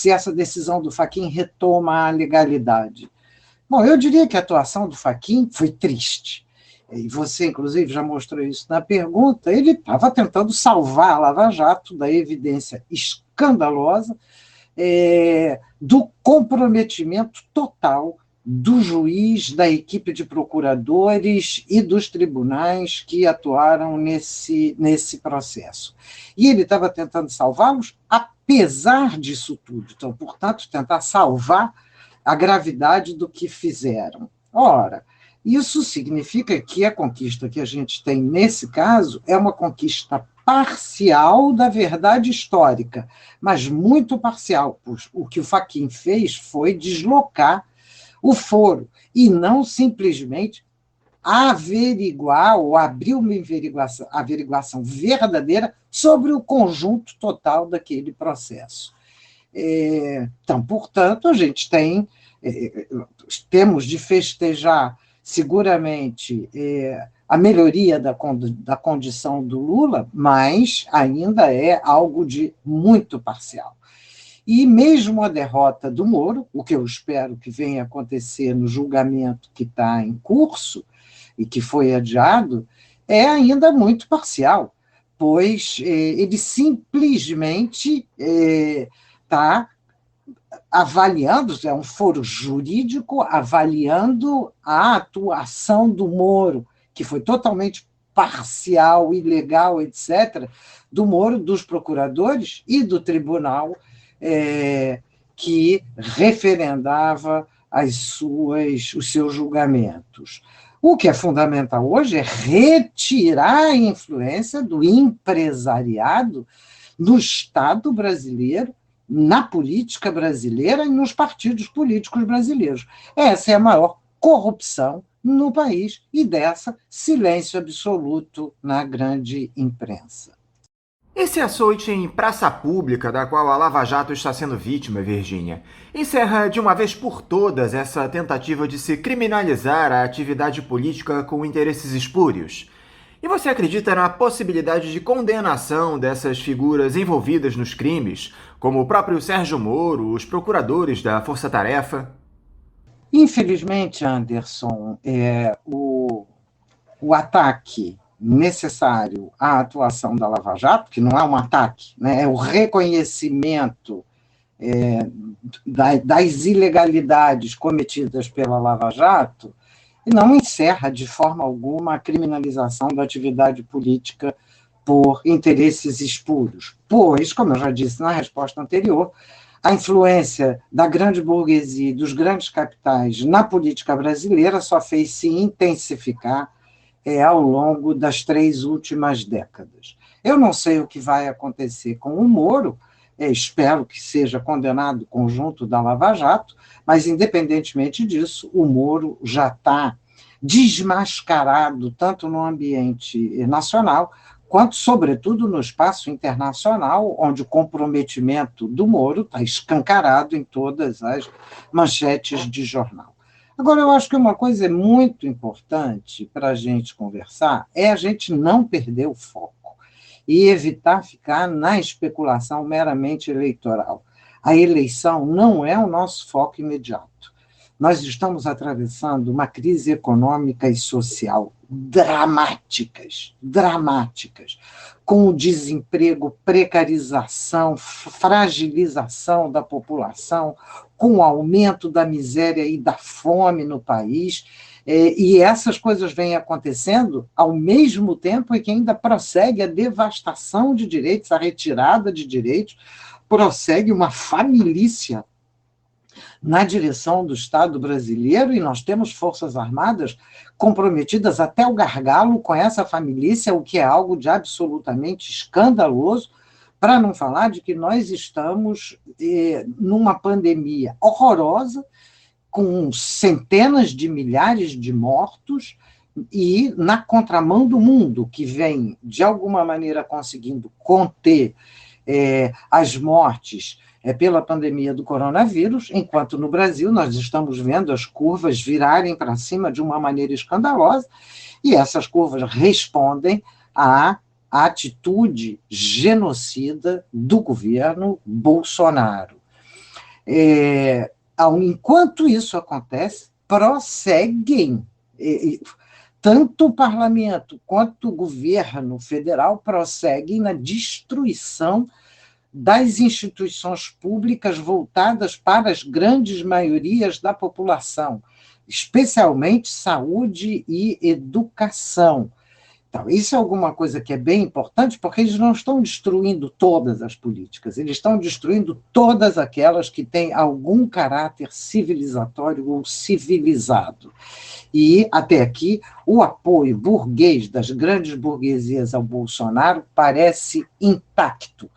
essa decisão do Fachin retoma a legalidade. Bom, eu diria que a atuação do Fachin foi triste. E você, inclusive, já mostrou isso na pergunta. Ele estava tentando salvar a Lava Jato da evidência escandalosa do comprometimento total do juiz, da equipe de procuradores e dos tribunais que atuaram nesse processo. E ele estava tentando salvá-los apesar disso tudo. Então, portanto, tentar salvar a gravidade do que fizeram. Ora, isso significa que a conquista que a gente tem nesse caso é uma conquista parcial da verdade histórica, mas muito parcial. O que o Fachin fez foi deslocar o foro e não simplesmente averiguar ou abrir uma averiguação verdadeira sobre o conjunto total daquele processo. Então, portanto, a gente temos de festejar seguramente a melhoria da condição do Lula, mas ainda é algo de muito parcial. E mesmo a derrota do Moro, o que eu espero que venha acontecer no julgamento que está em curso e que foi adiado, é ainda muito parcial, pois ele simplesmente está avaliando, é um foro jurídico, avaliando a atuação do Moro, que foi totalmente parcial, ilegal, etc., do Moro, dos procuradores e do tribunal que referendava os seus julgamentos. O que é fundamental hoje é retirar a influência do empresariado no Estado brasileiro, na política brasileira e nos partidos políticos brasileiros. Essa é a maior corrupção no país e dessa silêncio absoluto na grande imprensa. Esse açoite em praça pública, da qual a Lava Jato está sendo vítima, Virgínia, encerra de uma vez por todas essa tentativa de se criminalizar a atividade política com interesses espúrios. E você acredita na possibilidade de condenação dessas figuras envolvidas nos crimes, como o próprio Sérgio Moro, os procuradores da Força Tarefa? Infelizmente, Anderson, o ataque necessário à atuação da Lava Jato, que não é um ataque, né, é o reconhecimento das ilegalidades cometidas pela Lava Jato, e não encerra de forma alguma a criminalização da atividade política por interesses espuros, pois, como eu já disse na resposta anterior, a influência da grande burguesia e dos grandes capitais na política brasileira só fez se intensificar ao longo das 3 últimas décadas. Eu não sei o que vai acontecer com o Moro, espero que seja condenado conjunto da Lava Jato, mas, independentemente disso, o Moro já está desmascarado tanto no ambiente nacional quanto, sobretudo, no espaço internacional, onde o comprometimento do Moro está escancarado em todas as manchetes de jornal. Agora, eu acho que uma coisa muito importante para a gente conversar é a gente não perder o foco e evitar ficar na especulação meramente eleitoral. A eleição não é o nosso foco imediato. Nós estamos atravessando uma crise econômica e social dramáticas, com o desemprego, precarização, fragilização da população, com o aumento da miséria e da fome no país, e essas coisas vêm acontecendo ao mesmo tempo em que ainda prossegue a devastação de direitos, a retirada de direitos, prossegue uma família na direção do Estado brasileiro, e nós temos Forças Armadas comprometidas até o gargalo com essa família, o que é algo de absolutamente escandaloso, para não falar de que nós estamos numa pandemia horrorosa, com centenas de milhares de mortos, e na contramão do mundo, que vem, de alguma maneira, conseguindo conter as mortes pela pandemia do coronavírus, enquanto no Brasil nós estamos vendo as curvas virarem para cima de uma maneira escandalosa, e essas curvas respondem à atitude genocida do governo Bolsonaro. Enquanto isso acontece, prosseguem, tanto o parlamento quanto o governo federal prosseguem na destruição das instituições públicas voltadas para as grandes maiorias da população, especialmente saúde e educação. Então, isso é alguma coisa que é bem importante, porque eles não estão destruindo todas as políticas, eles estão destruindo todas aquelas que têm algum caráter civilizatório ou civilizado. E, até aqui, o apoio burguês das grandes burguesias ao Bolsonaro parece intacto.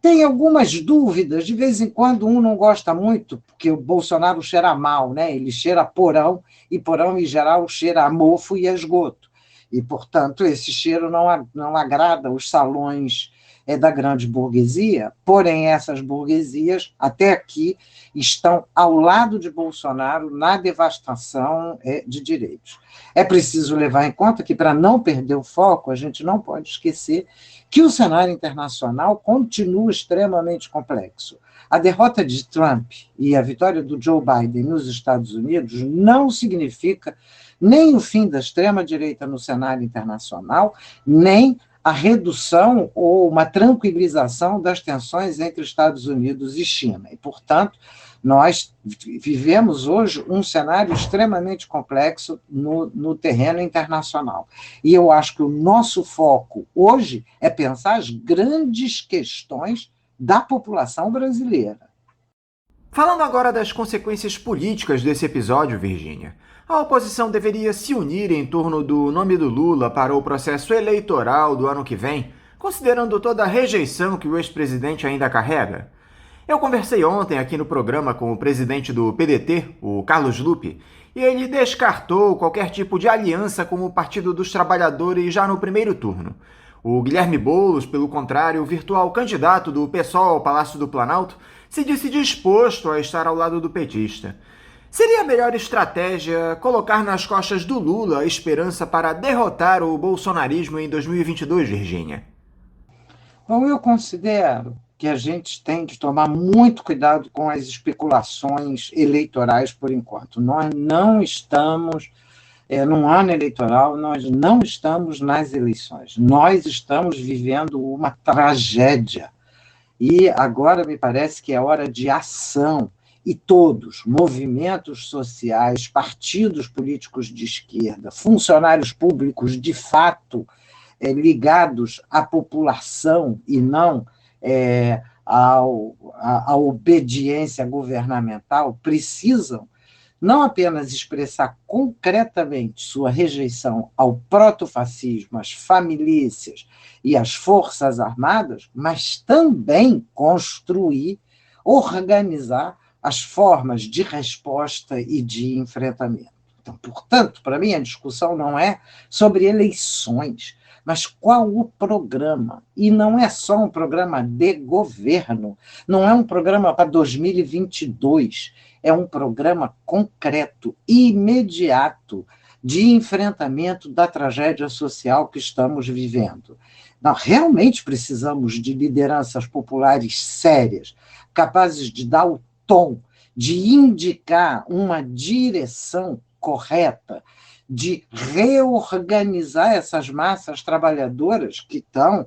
Tem algumas dúvidas, de vez em quando um não gosta muito, porque o Bolsonaro cheira mal, né? Ele cheira a porão, e porão, em geral, cheira a mofo e a esgoto. E, portanto, esse cheiro não agrada os salões da grande burguesia, porém essas burguesias, até aqui, estão ao lado de Bolsonaro na devastação de direitos. É preciso levar em conta que, para não perder o foco, a gente não pode esquecer que o cenário internacional continua extremamente complexo. A derrota de Trump e a vitória do Joe Biden nos Estados Unidos não significa nem o fim da extrema-direita no cenário internacional, nem a redução ou uma tranquilização das tensões entre Estados Unidos e China. E, portanto, nós vivemos hoje um cenário extremamente complexo no terreno internacional. E eu acho que o nosso foco hoje é pensar as grandes questões da população brasileira. Falando agora das consequências políticas desse episódio, Virgínia, a oposição deveria se unir em torno do nome do Lula para o processo eleitoral do ano que vem, considerando toda a rejeição que o ex-presidente ainda carrega? Eu conversei ontem aqui no programa com o presidente do PDT, o Carlos Lupe, e ele descartou qualquer tipo de aliança com o Partido dos Trabalhadores já no primeiro turno. O Guilherme Boulos, pelo contrário, o virtual candidato do PSOL ao Palácio do Planalto, se disse disposto a estar ao lado do petista. Seria a melhor estratégia colocar nas costas do Lula a esperança para derrotar o bolsonarismo em 2022, Virgínia? Bom, eu considero que a gente tem que tomar muito cuidado com as especulações eleitorais por enquanto. Nós não estamos num ano eleitoral, nós não estamos nas eleições. Nós estamos vivendo uma tragédia. E agora me parece que é hora de ação. E todos, movimentos sociais, partidos políticos de esquerda, funcionários públicos de fato ligados à população e não à obediência governamental, precisam não apenas expressar concretamente sua rejeição ao protofascismo, às famílias e às forças armadas, mas também construir, organizar as formas de resposta e de enfrentamento. Então, portanto, para mim, a discussão não é sobre eleições, mas qual o programa? E não é só um programa de governo, não é um programa para 2022, é um programa concreto, imediato, de enfrentamento da tragédia social que estamos vivendo. Nós realmente precisamos de lideranças populares sérias, capazes de dar o tom, de indicar uma direção correta, de reorganizar essas massas trabalhadoras que estão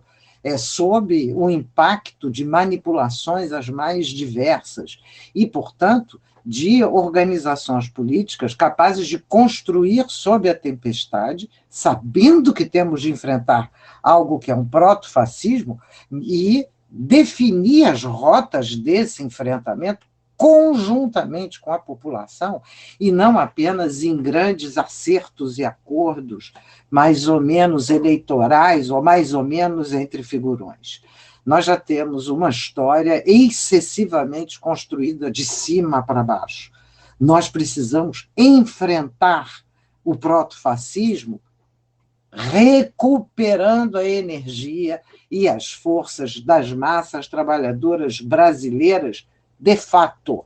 sob o impacto de manipulações as mais diversas e, portanto, de organizações políticas capazes de construir sob a tempestade, sabendo que temos de enfrentar algo que é um protofascismo e definir as rotas desse enfrentamento conjuntamente com a população e não apenas em grandes acertos e acordos mais ou menos eleitorais ou mais ou menos entre figurões. Nós já temos uma história excessivamente construída de cima para baixo. Nós precisamos enfrentar o protofascismo recuperando a energia e as forças das massas trabalhadoras brasileiras de fato.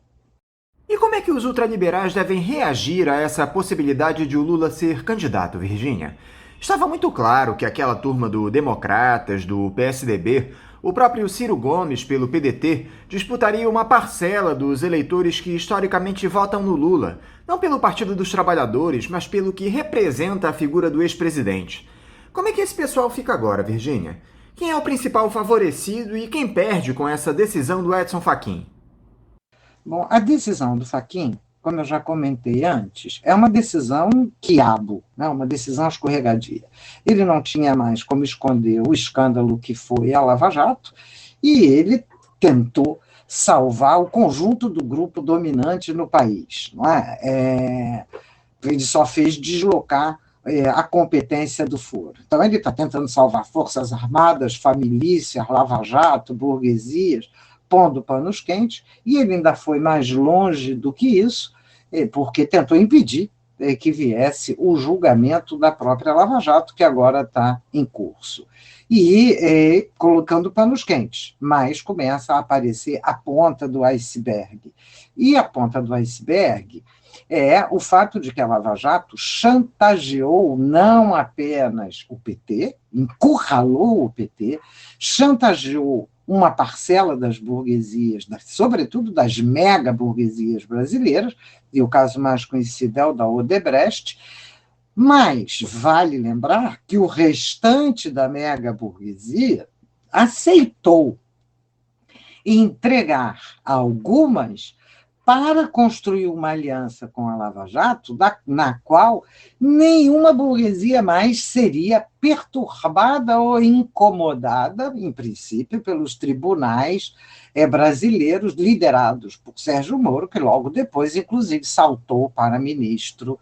E como é que os ultraliberais devem reagir a essa possibilidade de o Lula ser candidato, Virgínia? Estava muito claro que aquela turma do Democratas, do PSDB, o próprio Ciro Gomes, pelo PDT, disputaria uma parcela dos eleitores que historicamente votam no Lula, não pelo Partido dos Trabalhadores, mas pelo que representa a figura do ex-presidente. Como é que esse pessoal fica agora, Virgínia? Quem é o principal favorecido e quem perde com essa decisão do Edson Fachin? Bom, a decisão do Fachin, como eu já comentei antes, é uma decisão quiabo, né? Uma decisão escorregadia. Ele não tinha mais como esconder o escândalo que foi a Lava Jato e ele tentou salvar o conjunto do grupo dominante no país. Não é? Ele só fez deslocar a competência do foro. Então, ele está tentando salvar Forças Armadas, famílias, Lava Jato, burguesias, pondo panos quentes, e ele ainda foi mais longe do que isso, porque tentou impedir que viesse o julgamento da própria Lava Jato, que agora está em curso. E colocando panos quentes, mas começa a aparecer a ponta do iceberg. E a ponta do iceberg é o fato de que a Lava Jato chantageou não apenas o PT, encurralou o PT, chantageou uma parcela das burguesias, sobretudo das mega burguesias brasileiras, e o caso mais conhecido é o da Odebrecht, mas vale lembrar que o restante da mega burguesia aceitou entregar algumas para construir uma aliança com a Lava Jato, na qual nenhuma burguesia mais seria perturbada ou incomodada, em princípio, pelos tribunais brasileiros liderados por Sérgio Moro, que logo depois, inclusive, saltou para ministro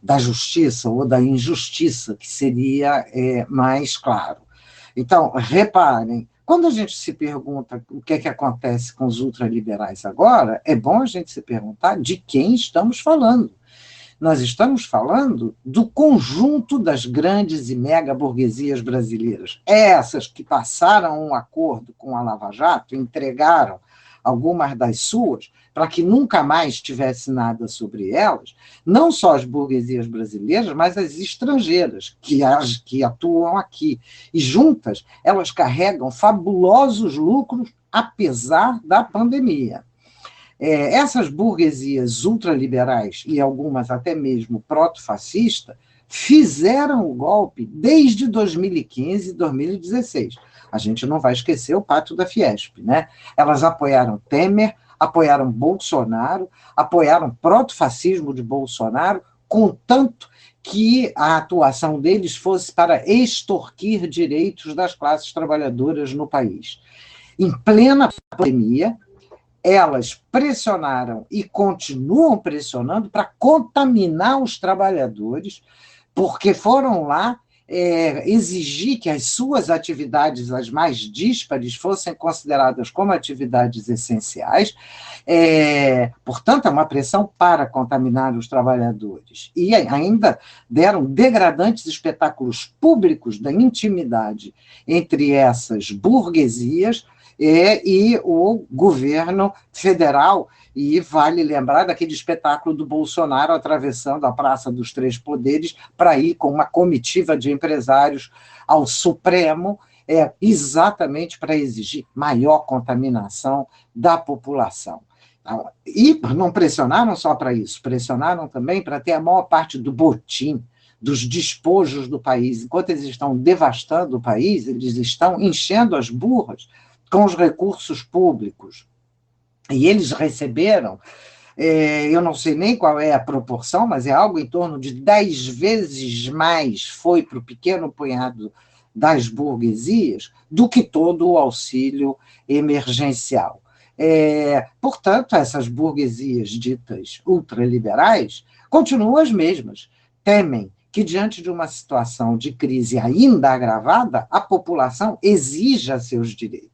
da Justiça ou da Injustiça, que seria mais claro. Então, reparem, quando a gente se pergunta o que é que acontece com os ultraliberais agora, é bom a gente se perguntar de quem estamos falando. Nós estamos falando do conjunto das grandes e mega burguesias brasileiras. Essas que passaram um acordo com a Lava Jato, entregaram algumas das suas, para que nunca mais tivesse nada sobre elas, não só as burguesias brasileiras, mas as estrangeiras, que atuam aqui. E juntas, elas carregam fabulosos lucros, apesar da pandemia. Essas burguesias ultraliberais, e algumas até mesmo proto-fascistas, fizeram o golpe desde 2015 e 2016. A gente não vai esquecer o pacto da Fiesp, né? Elas apoiaram Temer, apoiaram Bolsonaro, apoiaram o proto-fascismo de Bolsonaro, contanto que a atuação deles fosse para extorquir direitos das classes trabalhadoras no país. Em plena pandemia, elas pressionaram e continuam pressionando para contaminar os trabalhadores, porque foram lá exigir que as suas atividades, as mais díspares, fossem consideradas como atividades essenciais. Portanto, é uma pressão para contaminar os trabalhadores. E ainda deram degradantes espetáculos públicos da intimidade entre essas burguesias e o governo federal. E vale lembrar daquele espetáculo do Bolsonaro atravessando a Praça dos Três Poderes para ir com uma comitiva de empresários ao Supremo, exatamente para exigir maior contaminação da população. E não pressionaram só para isso, pressionaram também para ter a maior parte do botim, dos despojos do país. Enquanto eles estão devastando o país, eles estão enchendo as burras com os recursos públicos. E eles receberam, eu não sei nem qual é a proporção, mas é algo em torno de 10 vezes mais foi para o pequeno punhado das burguesias do que todo o auxílio emergencial. Portanto, essas burguesias ditas ultraliberais continuam as mesmas, temem que, diante de uma situação de crise ainda agravada, a população exija seus direitos.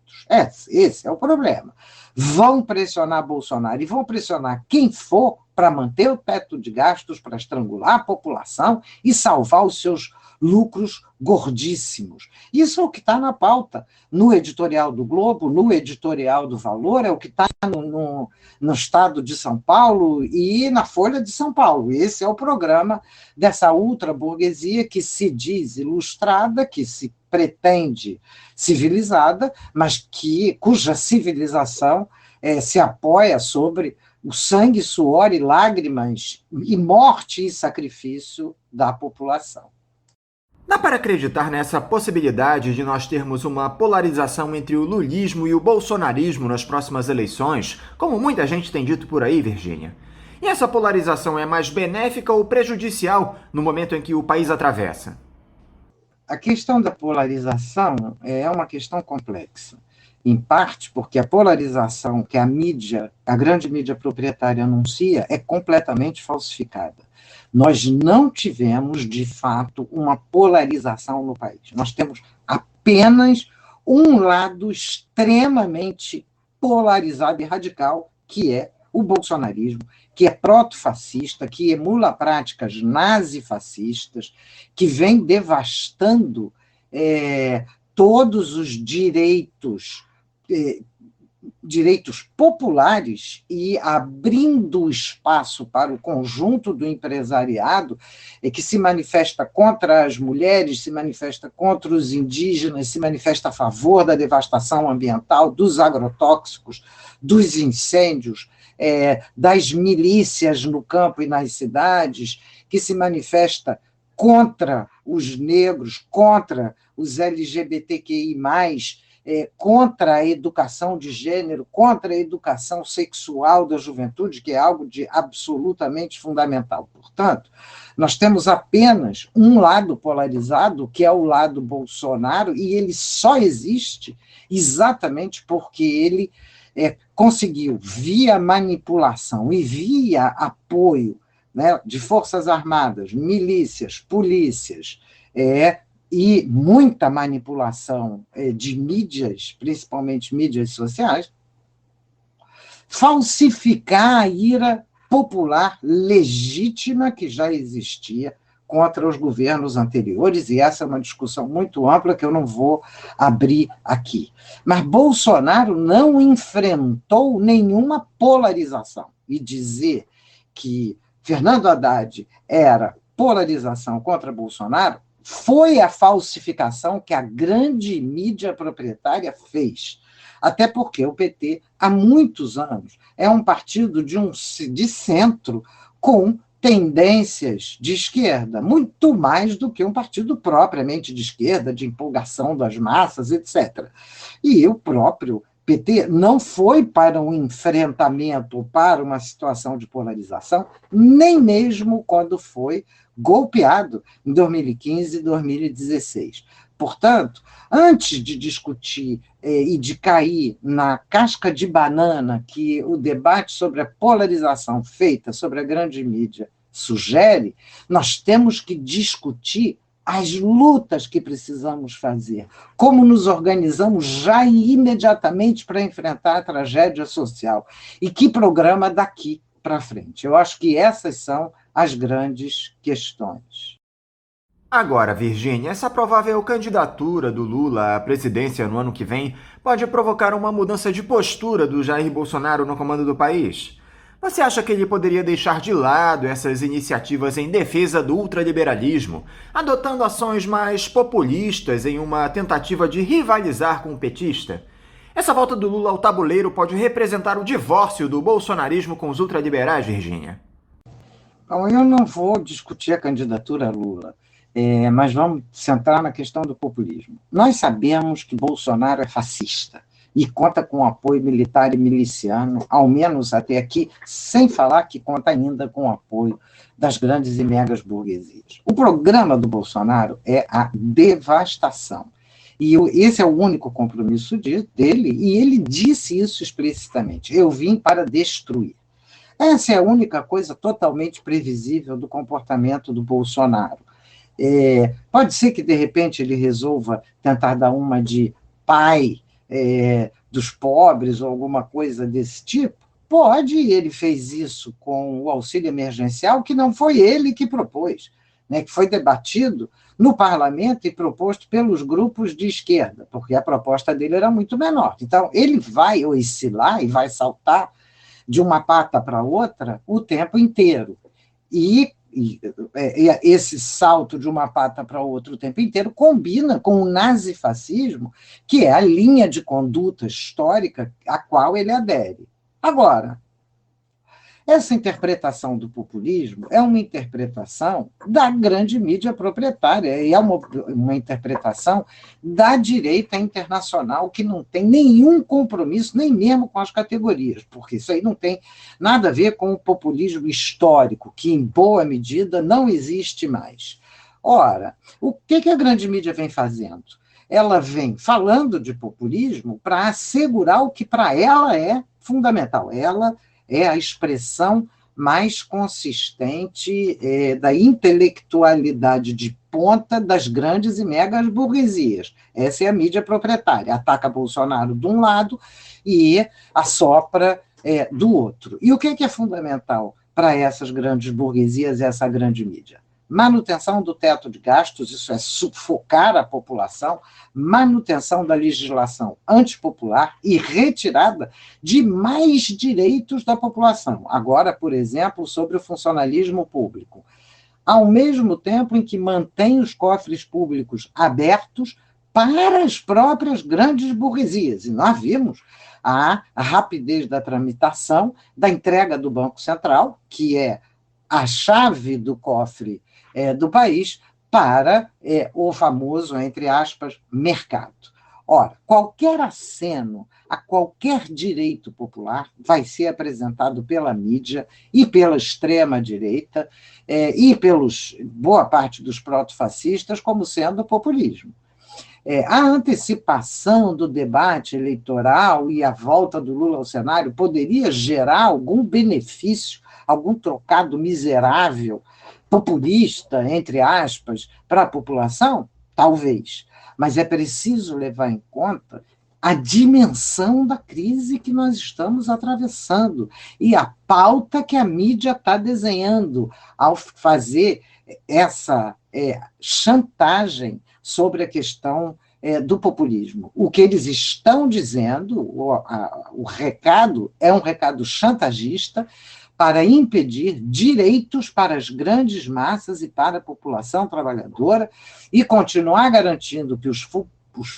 Esse é o problema. Vão pressionar Bolsonaro e vão pressionar quem for para manter o teto de gastos, para estrangular a população e salvar os seus lucros gordíssimos. Isso é o que está na pauta, no editorial do Globo, no editorial do Valor, é o que está no Estado de São Paulo e na Folha de São Paulo. Esse é o programa dessa ultra-burguesia que se diz ilustrada, que se pretende civilizada, mas cuja civilização se apoia sobre o sangue, suor e lágrimas, e morte e sacrifício da população. Dá para acreditar nessa possibilidade de nós termos uma polarização entre o lulismo e o bolsonarismo nas próximas eleições, como muita gente tem dito por aí, Virgínia? E essa polarização é mais benéfica ou prejudicial no momento em que o país atravessa? A questão da polarização é uma questão complexa, em parte porque a polarização que a grande mídia proprietária anuncia é completamente falsificada. Nós não tivemos, de fato, uma polarização no país. Nós temos apenas um lado extremamente polarizado e radical, que é o bolsonarismo, que é proto-fascista, que emula práticas nazifascistas, que vem devastando todos os direitos populares e abrindo espaço para o conjunto do empresariado, que se manifesta contra as mulheres, se manifesta contra os indígenas, se manifesta a favor da devastação ambiental, dos agrotóxicos, dos incêndios, das milícias no campo e nas cidades, que se manifesta contra os negros, contra os LGBTQI+, contra a educação de gênero, contra a educação sexual da juventude, que é algo de absolutamente fundamental. Portanto, nós temos apenas um lado polarizado, que é o lado Bolsonaro, e ele só existe exatamente porque ele conseguiu, via manipulação e via apoio, né, de forças armadas, milícias, polícias, e muita manipulação de mídias, principalmente mídias sociais, falsificar a ira popular legítima que já existia contra os governos anteriores, e essa é uma discussão muito ampla que eu não vou abrir aqui. Mas Bolsonaro não enfrentou nenhuma polarização, e dizer que Fernando Haddad era polarização contra Bolsonaro foi a falsificação que a grande mídia proprietária fez. Até porque o PT, há muitos anos, é um partido de centro com tendências de esquerda, muito mais do que um partido propriamente de esquerda, de empolgação das massas, etc. E o próprio PT não foi para um enfrentamento, para uma situação de polarização, nem mesmo quando foi golpeado em 2015 e 2016. Portanto, antes de discutir e de cair na casca de banana que o debate sobre a polarização feita sobre a grande mídia sugere, nós temos que discutir as lutas que precisamos fazer, como nos organizamos já e imediatamente para enfrentar a tragédia social, e que programa daqui para frente. Eu acho que essas são as grandes questões. Agora, Virgínia, essa provável candidatura do Lula à presidência no ano que vem pode provocar uma mudança de postura do Jair Bolsonaro no comando do país? Você acha que ele poderia deixar de lado essas iniciativas em defesa do ultraliberalismo, adotando ações mais populistas em uma tentativa de rivalizar com o petista? Essa volta do Lula ao tabuleiro pode representar o divórcio do bolsonarismo com os ultraliberais, Virgínia? Bom, eu não vou discutir a candidatura a Lula, mas vamos centrar na questão do populismo. Nós sabemos que Bolsonaro é fascista e conta com apoio militar e miliciano, ao menos até aqui, sem falar que conta ainda com o apoio das grandes e megas burguesias. O programa do Bolsonaro é a devastação. E esse é o único compromisso dele, e ele disse isso explicitamente: eu vim para destruir. Essa é a única coisa totalmente previsível do comportamento do Bolsonaro. Pode ser que, de repente, ele resolva tentar dar uma de pai dos pobres ou alguma coisa desse tipo? Pode, ele fez isso com o auxílio emergencial, que não foi ele que propôs, né, que foi debatido no parlamento e proposto pelos grupos de esquerda, porque a proposta dele era muito menor. Então, ele vai oscilar e vai saltar de uma pata para outra o tempo inteiro. E esse salto de uma pata para outra o tempo inteiro combina com o nazifascismo, que é a linha de conduta histórica a qual ele adere. Agora, essa interpretação do populismo é uma interpretação da grande mídia proprietária, e é uma interpretação da direita internacional que não tem nenhum compromisso, nem mesmo com as categorias, porque isso aí não tem nada a ver com o populismo histórico, que em boa medida não existe mais. Ora, o que a grande mídia vem fazendo? Ela vem falando de populismo para assegurar o que para ela é fundamental. Ela é a expressão mais consistente da intelectualidade de ponta das grandes e megas burguesias. Essa é a mídia proprietária. Ataca Bolsonaro de um lado e assopra do outro. E o que é fundamental para essas grandes burguesias e essa grande mídia? Manutenção do teto de gastos, isso é sufocar a população, manutenção da legislação antipopular e retirada de mais direitos da população. Agora, por exemplo, sobre o funcionalismo público. Ao mesmo tempo em que mantém os cofres públicos abertos para as próprias grandes burguesias. E nós vimos a rapidez da tramitação da entrega do Banco Central, que é a chave do cofre do país, para o famoso, entre aspas, mercado. Ora, qualquer aceno a qualquer direito popular vai ser apresentado pela mídia e pela extrema-direita e pelos boa parte dos protofascistas como sendo populismo. A antecipação do debate eleitoral e a volta do Lula ao cenário poderia gerar algum benefício, algum trocado miserável, populista, entre aspas, para a população? Talvez. Mas é preciso levar em conta a dimensão da crise que nós estamos atravessando e a pauta que a mídia está desenhando ao fazer essa chantagem sobre a questão do populismo. O que eles estão dizendo, o recado é um recado chantagista para impedir direitos para as grandes massas e para a população trabalhadora e continuar garantindo que os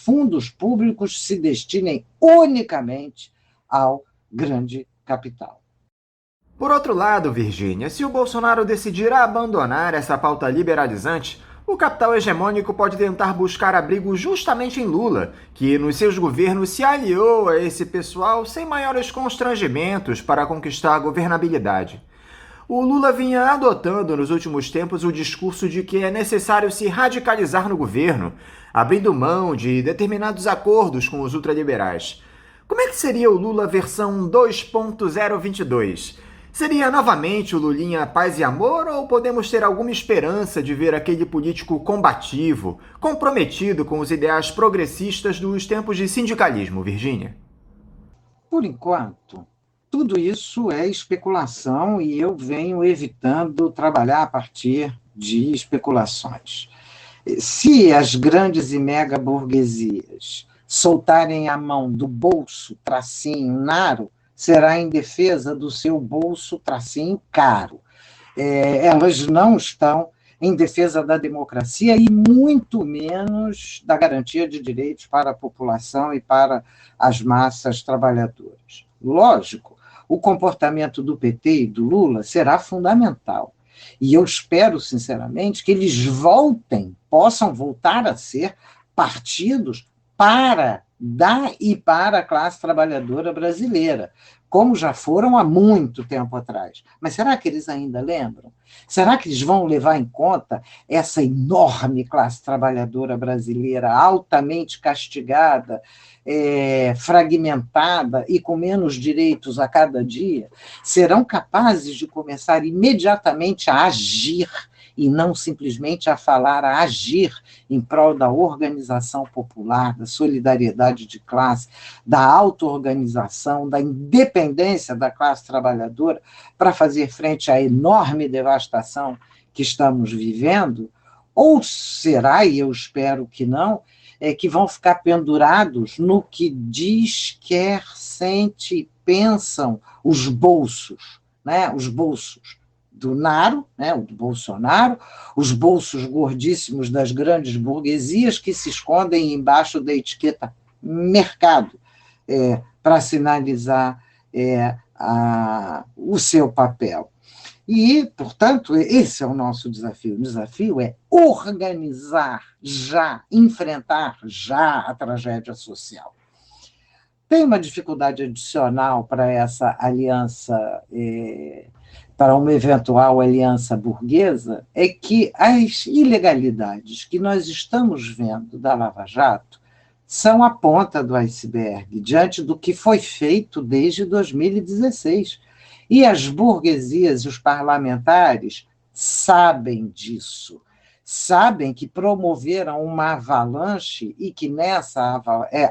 fundos públicos se destinem unicamente ao grande capital. Por outro lado, Virgínia, se o Bolsonaro decidir abandonar essa pauta liberalizante, o capital hegemônico pode tentar buscar abrigo justamente em Lula, que nos seus governos se aliou a esse pessoal sem maiores constrangimentos para conquistar a governabilidade. O Lula vinha adotando nos últimos tempos o discurso de que é necessário se radicalizar no governo, abrindo mão de determinados acordos com os ultraliberais. Como é que seria o Lula versão 2.022? Seria novamente o Lulinha paz e amor ou podemos ter alguma esperança de ver aquele político combativo, comprometido com os ideais progressistas dos tempos de sindicalismo, Virgínia? Por enquanto, tudo isso é especulação e eu venho evitando trabalhar a partir de especulações. Se as grandes e mega burguesias soltarem a mão do bolso, tracinho, naro, será em defesa do seu bolso, tracinho, caro. Elas não estão em defesa da democracia e muito menos da garantia de direitos para a população e para as massas trabalhadoras. Lógico, o comportamento do PT e do Lula será fundamental. E eu espero, sinceramente, que eles possam voltar a ser partidos da e para a classe trabalhadora brasileira, como já foram há muito tempo atrás. Mas será que eles ainda lembram? Será que eles vão levar em conta essa enorme classe trabalhadora brasileira, altamente castigada, fragmentada e com menos direitos a cada dia? Serão capazes de começar imediatamente a agir e não simplesmente a falar, a agir em prol da organização popular, da solidariedade de classe, da auto-organização, da independência da classe trabalhadora para fazer frente à enorme devastação que estamos vivendo? Ou será, e eu espero que não, que vão ficar pendurados no que diz, quer, sente e pensam os bolsos, né? Os bolsos do Naro, né, do Bolsonaro, os bolsos gordíssimos das grandes burguesias que se escondem embaixo da etiqueta mercado, para sinalizar o seu papel. E, portanto, esse é o nosso desafio. O desafio é organizar já, enfrentar já a tragédia social. Tem uma dificuldade adicional para essa aliança, para uma eventual aliança burguesa, é que as ilegalidades que nós estamos vendo da Lava Jato são a ponta do iceberg, diante do que foi feito desde 2016. E as burguesias e os parlamentares sabem disso, sabem que promoveram uma avalanche e que nessa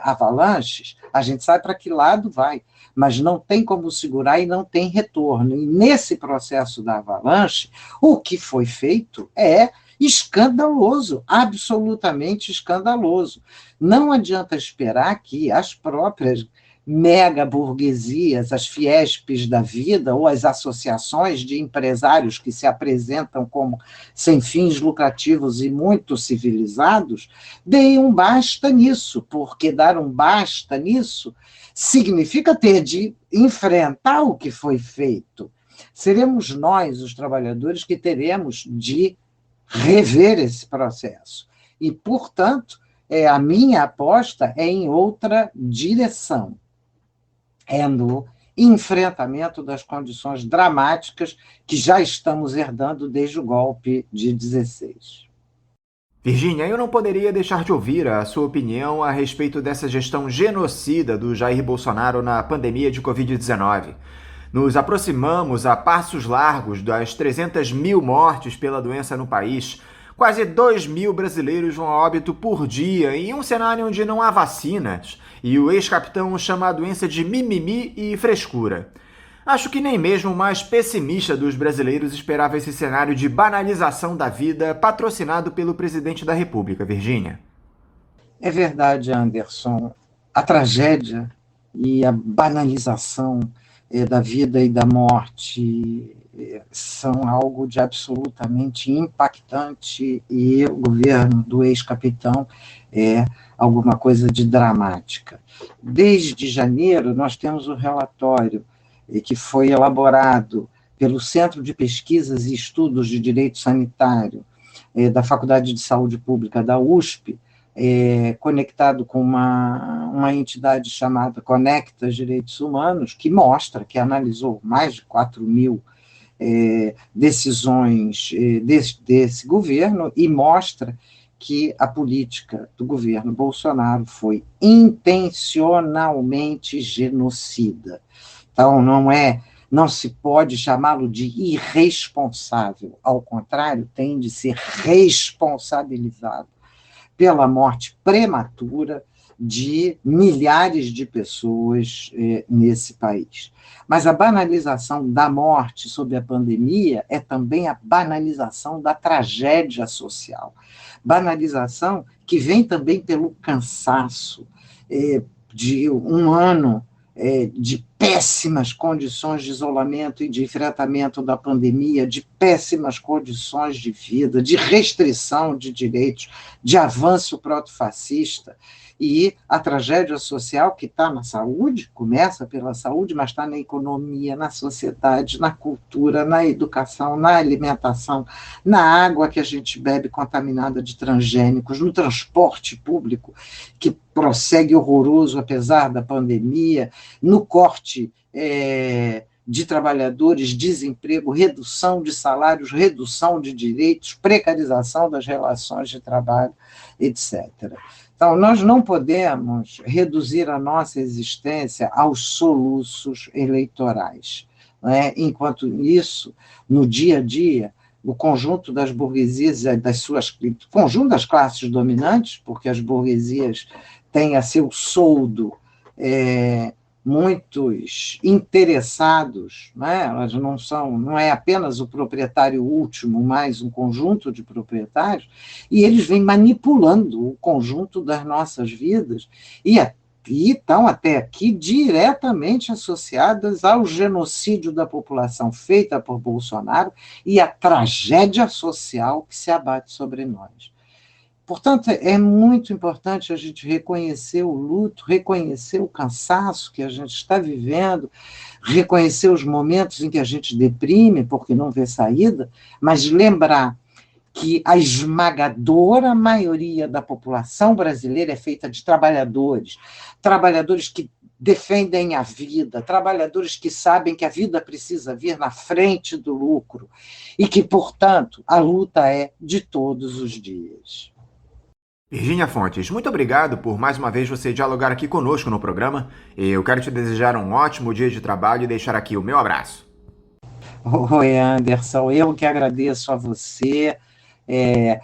avalanche a gente sabe para que lado vai, mas não tem como segurar e não tem retorno. E nesse processo da avalanche, o que foi feito é escandaloso, absolutamente escandaloso. Não adianta esperar que as próprias mega burguesias, as Fiespes da vida, ou as associações de empresários que se apresentam como sem fins lucrativos e muito civilizados, deem um basta nisso, porque dar um basta nisso significa ter de enfrentar o que foi feito. Seremos nós, os trabalhadores, que teremos de rever esse processo. E, portanto, a minha aposta é em outra direção. É no enfrentamento das condições dramáticas que já estamos herdando desde o golpe de 16. Virgínia, eu não poderia deixar de ouvir a sua opinião a respeito dessa gestão genocida do Jair Bolsonaro na pandemia de Covid-19. Nos aproximamos a passos largos das 300 mil mortes pela doença no país. Quase 2.000 brasileiros vão a óbito por dia em um cenário onde não há vacinas, e o ex-capitão chama a doença de mimimi e frescura. Acho que nem mesmo o mais pessimista dos brasileiros esperava esse cenário de banalização da vida patrocinado pelo presidente da República, Virgínia. É verdade, Anderson. A tragédia e a banalização da vida e da morte são algo de absolutamente impactante, e o governo do ex-capitão é alguma coisa de dramática. Desde janeiro, nós temos o relatório que foi elaborado pelo Centro de Pesquisas e Estudos de Direito Sanitário da Faculdade de Saúde Pública da USP, conectado com uma entidade chamada Conectas Direitos Humanos, que mostra, que analisou mais de 4.000 decisões desse governo, e mostra que a política do governo Bolsonaro foi intencionalmente genocida. Então, não se pode chamá-lo de irresponsável, ao contrário, tem de ser responsabilizado pela morte prematura de milhares de pessoas nesse país. Mas a banalização da morte sob a pandemia é também a banalização da tragédia social. Banalização que vem também pelo cansaço de um ano de péssimas condições de isolamento e de enfrentamento da pandemia, de péssimas condições de vida, de restrição de direitos, de avanço protofascista, e a tragédia social que está na saúde, começa pela saúde, mas está na economia, na sociedade, na cultura, na educação, na alimentação, na água que a gente bebe contaminada de transgênicos, no transporte público, que prossegue horroroso apesar da pandemia, no corte de trabalhadores, desemprego, redução de salários, redução de direitos, precarização das relações de trabalho, etc. Então, nós não podemos reduzir a nossa existência aos soluços eleitorais, né? Enquanto isso, no dia a dia, o conjunto das burguesias, conjunto das classes dominantes, porque as burguesias têm a seu soldo muitos interessados, né? Elas não é apenas o proprietário último, mas um conjunto de proprietários, e eles vêm manipulando o conjunto das nossas vidas e estão até aqui diretamente associadas ao genocídio da população feita por Bolsonaro e à tragédia social que se abate sobre nós. Portanto, é muito importante a gente reconhecer o luto, reconhecer o cansaço que a gente está vivendo, reconhecer os momentos em que a gente deprime porque não vê saída, mas lembrar que a esmagadora maioria da população brasileira é feita de trabalhadores, trabalhadores que defendem a vida, trabalhadores que sabem que a vida precisa vir na frente do lucro e que, portanto, a luta é de todos os dias. Virgínia Fontes, muito obrigado por mais uma vez você dialogar aqui conosco no programa. Eu quero te desejar um ótimo dia de trabalho e deixar aqui o meu abraço. Oi, Anderson, eu que agradeço a você,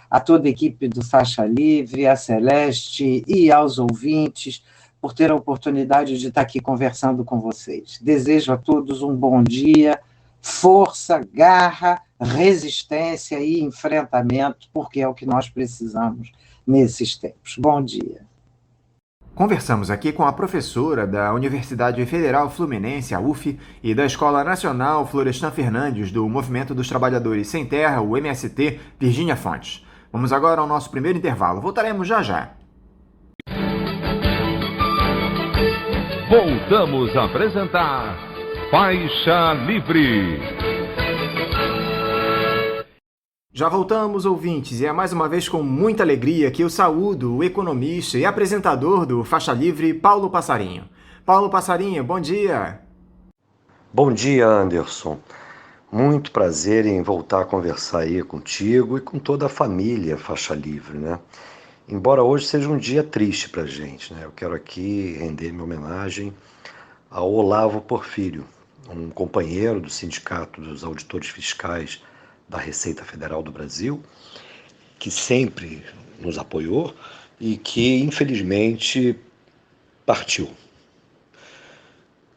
a toda a equipe do Faixa Livre, a Celeste e aos ouvintes por ter a oportunidade de estar aqui conversando com vocês. Desejo a todos um bom dia, força, garra, resistência e enfrentamento, porque é o que nós precisamos nesses tempos. Bom dia. Conversamos aqui com a professora da Universidade Federal Fluminense, a UF, e da Escola Nacional Florestan Fernandes, do Movimento dos Trabalhadores Sem Terra, o MST, Virgínia Fontes. Vamos agora ao nosso primeiro intervalo. Voltaremos já já. Voltamos a apresentar Faixa Livre. Já voltamos, ouvintes, e é mais uma vez com muita alegria que eu saúdo o economista e apresentador do Faixa Livre, Paulo Passarinho. Paulo Passarinho, bom dia! Bom dia, Anderson. Muito prazer em voltar a conversar aí contigo e com toda a família Faixa Livre, né? Embora hoje seja um dia triste pra gente, né? Eu quero aqui render minha homenagem ao Olavo Porfírio, um companheiro do Sindicato dos Auditores Fiscais da Receita Federal do Brasil que sempre nos apoiou e que, infelizmente, partiu.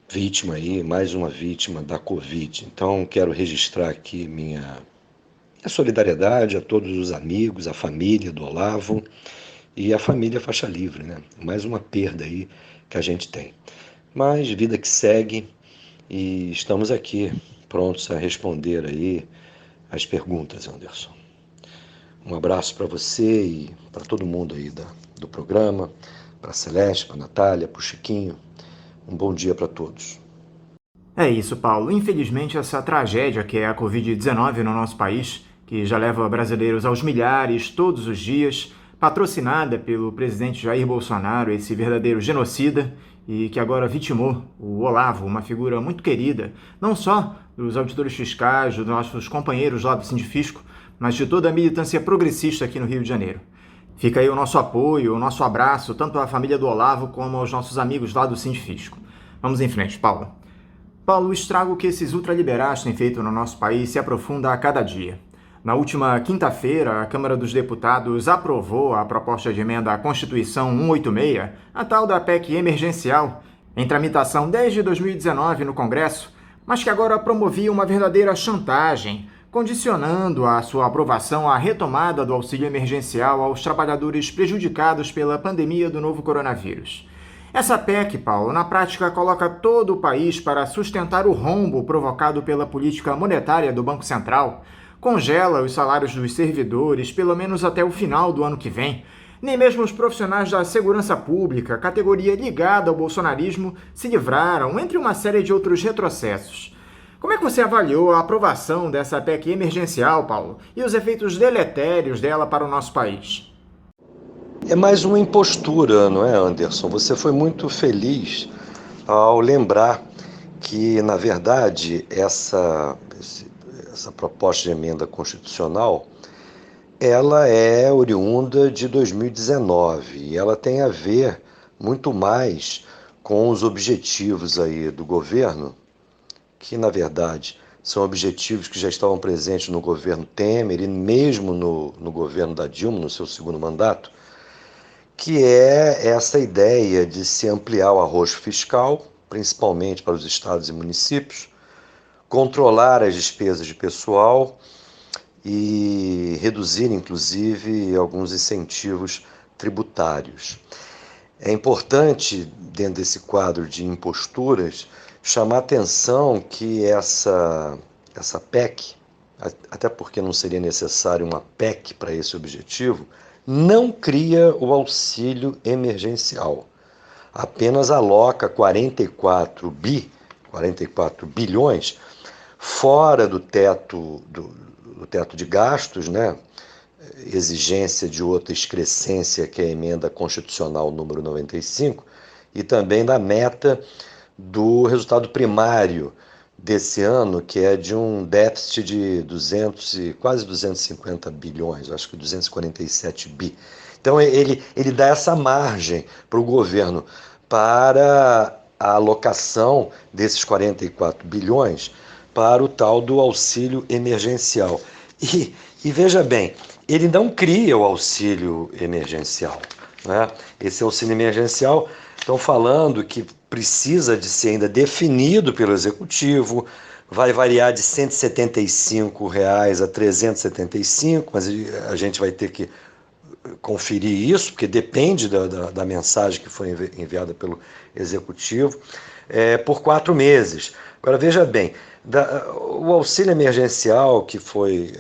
Vítima aí, mais uma vítima da Covid. Então, quero registrar aqui minha solidariedade a todos os amigos, a família do Olavo e a família Faixa Livre, né? Mais uma perda aí que a gente tem. Mas vida que segue e estamos aqui prontos a responder aí as perguntas, Anderson. Um abraço para você e para todo mundo aí do programa, para a Celeste, para a Natália, para o Chiquinho. Um bom dia para todos. É isso, Paulo. Infelizmente, essa tragédia que é a Covid-19 no nosso país, que já leva brasileiros aos milhares todos os dias, patrocinada pelo presidente Jair Bolsonaro, esse verdadeiro genocida, e que agora vitimou o Olavo, uma figura muito querida, não só dos auditores fiscais, dos nossos companheiros lá do Sindifisco, mas de toda a militância progressista aqui no Rio de Janeiro. Fica aí o nosso apoio, o nosso abraço, tanto à família do Olavo como aos nossos amigos lá do Sindifisco. Vamos em frente, Paulo. Paulo, o estrago que esses ultraliberais têm feito no nosso país se aprofunda a cada dia. Na última quinta-feira, a Câmara dos Deputados aprovou a proposta de emenda à Constituição 186, a tal da PEC emergencial, em tramitação desde 2019 no Congresso, mas que agora promovia uma verdadeira chantagem, condicionando a sua aprovação à retomada do auxílio emergencial aos trabalhadores prejudicados pela pandemia do novo coronavírus. Essa PEC, Paulo, na prática coloca todo o país para sustentar o rombo provocado pela política monetária do Banco Central, congela os salários dos servidores pelo menos até o final do ano que vem. Nem mesmo os profissionais da segurança pública, categoria ligada ao bolsonarismo, se livraram, entre uma série de outros retrocessos. Como é que você avaliou a aprovação dessa PEC emergencial, Paulo, e os efeitos deletérios dela para o nosso país? É mais uma impostura, não é, Anderson? Você foi muito feliz ao lembrar que, na verdade, essa proposta de emenda constitucional, ela é oriunda de 2019 e ela tem a ver muito mais com os objetivos aí do governo, que, na verdade, são objetivos que já estavam presentes no governo Temer e mesmo no governo da Dilma, no seu segundo mandato, que é essa ideia de se ampliar o arrojo fiscal, principalmente para os estados e municípios, controlar as despesas de pessoal e reduzir, inclusive, alguns incentivos tributários. É importante, dentro desse quadro de imposturas, chamar a atenção que essa PEC, até porque não seria necessário uma PEC para esse objetivo, não cria o auxílio emergencial. Apenas aloca 44 bilhões fora do teto de gastos, né? Exigência de outra excrescência, que é a emenda constitucional número 95, e também da meta do resultado primário desse ano, que é de um déficit de quase 250 bilhões, acho que 247 bi. Então ele dá essa margem para o governo para a alocação desses 44 bilhões para o tal do auxílio emergencial. E veja bem, ele não cria o auxílio emergencial, né? Esse auxílio emergencial, estão falando que precisa de ser ainda definido pelo Executivo, vai variar de R$ 175 a 375, mas a gente vai ter que conferir isso, porque depende da mensagem que foi enviada pelo Executivo, por 4 meses. Agora, veja bem, o auxílio emergencial que foi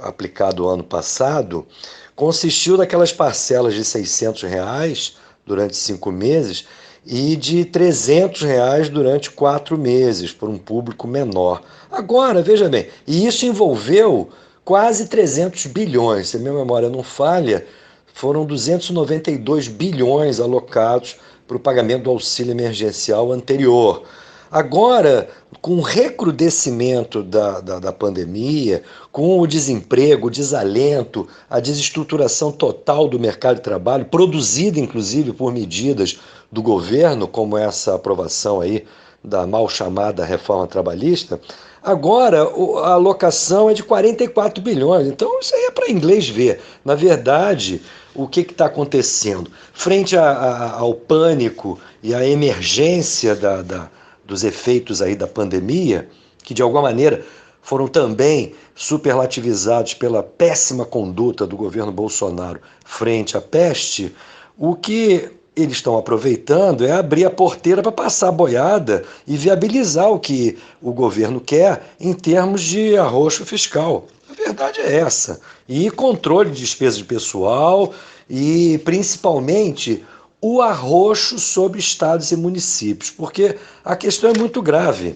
aplicado ano passado consistiu daquelas parcelas de R$ 600 durante 5 meses e de R$ 300 durante 4 meses, por um público menor. Agora, veja bem, e isso envolveu quase 300 bilhões, se a minha memória não falha, foram 292 bilhões alocados para o pagamento do auxílio emergencial anterior. Agora, com o recrudescimento da pandemia, com o desemprego, o desalento, a desestruturação total do mercado de trabalho, produzida inclusive por medidas do governo, como essa aprovação aí da mal chamada reforma trabalhista, agora a alocação é de 44 bilhões. Então isso aí é para inglês ver. Na verdade, o que está acontecendo? Frente ao pânico e à emergência dos efeitos aí da pandemia, que de alguma maneira foram também superlativizados pela péssima conduta do governo Bolsonaro frente à peste, o que eles estão aproveitando é abrir a porteira para passar a boiada e viabilizar o que o governo quer em termos de arroxo fiscal. A verdade é essa. E controle de despesa de pessoal e, principalmente, o arroxo sobre estados e municípios, porque a questão é muito grave.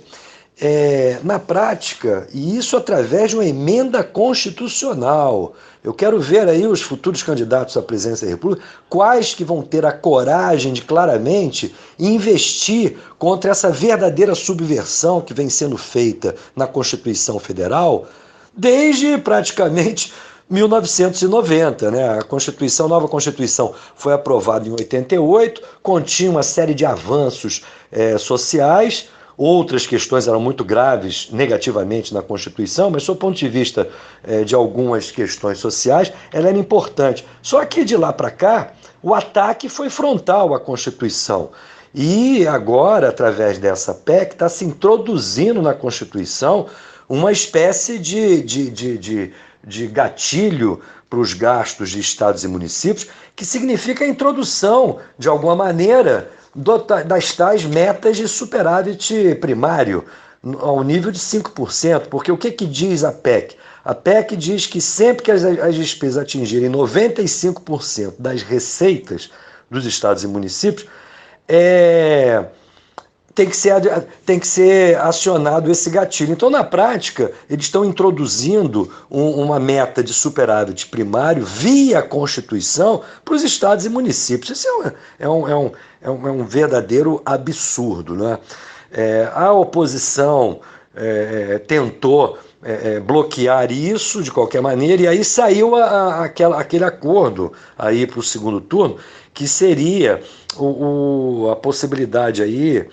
Na prática, e isso através de uma emenda constitucional. Eu quero ver aí os futuros candidatos à presidência da República, quais que vão ter a coragem de claramente investir contra essa verdadeira subversão que vem sendo feita na Constituição Federal desde praticamente 1990, né? A nova Constituição foi aprovada em 88, continha uma série de avanços sociais. Outras questões eram muito graves negativamente na Constituição, mas, sob o ponto de vista de algumas questões sociais, ela era importante. Só que, de lá para cá, o ataque foi frontal à Constituição. E agora, através dessa PEC, está se introduzindo na Constituição uma espécie de gatilho para os gastos de estados e municípios, que significa a introdução, de alguma maneira, das tais metas de superávit primário, ao nível de 5%, porque o que diz a PEC? A PEC diz que sempre que as despesas atingirem 95% das receitas dos estados e municípios, tem que ser acionado esse gatilho. Então, na prática, eles estão introduzindo uma meta de superávit primário via Constituição para os estados e municípios. Isso é um verdadeiro absurdo, né? A oposição tentou bloquear isso de qualquer maneira, e aí saiu aquele acordo aí para o segundo turno, que seria a possibilidade aí,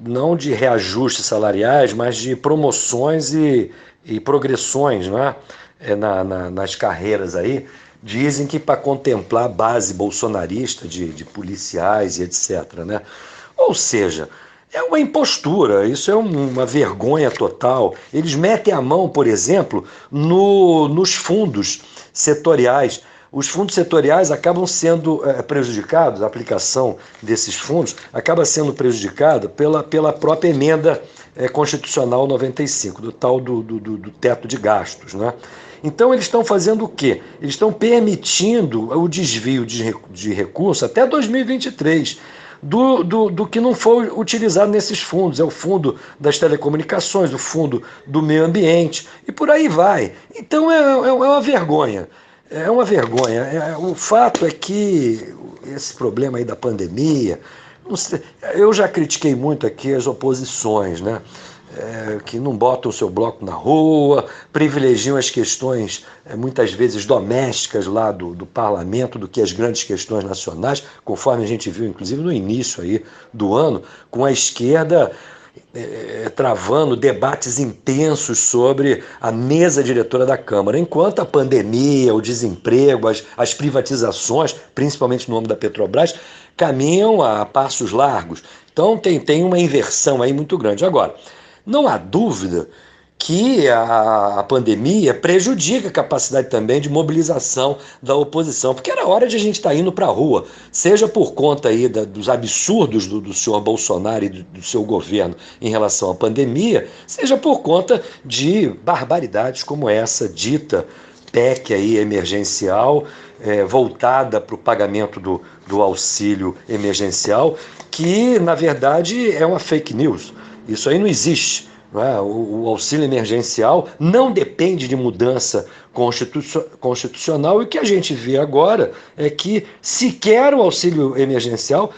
não de reajustes salariais, mas de promoções e progressões, né? Nas carreiras aí. Dizem que para contemplar a base bolsonarista de policiais e etc., né? Ou seja, é uma impostura, isso é uma vergonha total. Eles metem a mão, por exemplo, nos fundos setoriais. Os fundos setoriais acabam sendo prejudicados, a aplicação desses fundos acaba sendo prejudicada pela própria emenda constitucional 95, do tal do teto de gastos, né? Então eles estão fazendo o quê? Eles estão permitindo o desvio de recursos até 2023 do que não foi utilizado nesses fundos. É o fundo das telecomunicações, o fundo do meio ambiente e por aí vai. Então é uma vergonha. É uma vergonha. O fato é que esse problema aí da pandemia, eu já critiquei muito aqui as oposições, né? Que não botam o seu bloco na rua, privilegiam as questões muitas vezes domésticas lá do parlamento do que as grandes questões nacionais, conforme a gente viu inclusive no início aí do ano, com a esquerda travando debates intensos sobre a mesa diretora da Câmara, enquanto a pandemia, o desemprego, as privatizações, principalmente no âmbito da Petrobras, caminham a passos largos. Então tem uma inversão aí muito grande. Agora, não há dúvida que a pandemia prejudica a capacidade também de mobilização da oposição, porque era hora de a gente estar indo para a rua, seja por conta aí dos absurdos do senhor Bolsonaro e do seu governo em relação à pandemia, seja por conta de barbaridades como essa dita PEC aí emergencial, voltada para o pagamento do auxílio emergencial, que na verdade é uma fake news. Isso aí não existe. O auxílio emergencial não depende de mudança constitucional, e o que a gente vê agora é que sequer o auxílio emergencial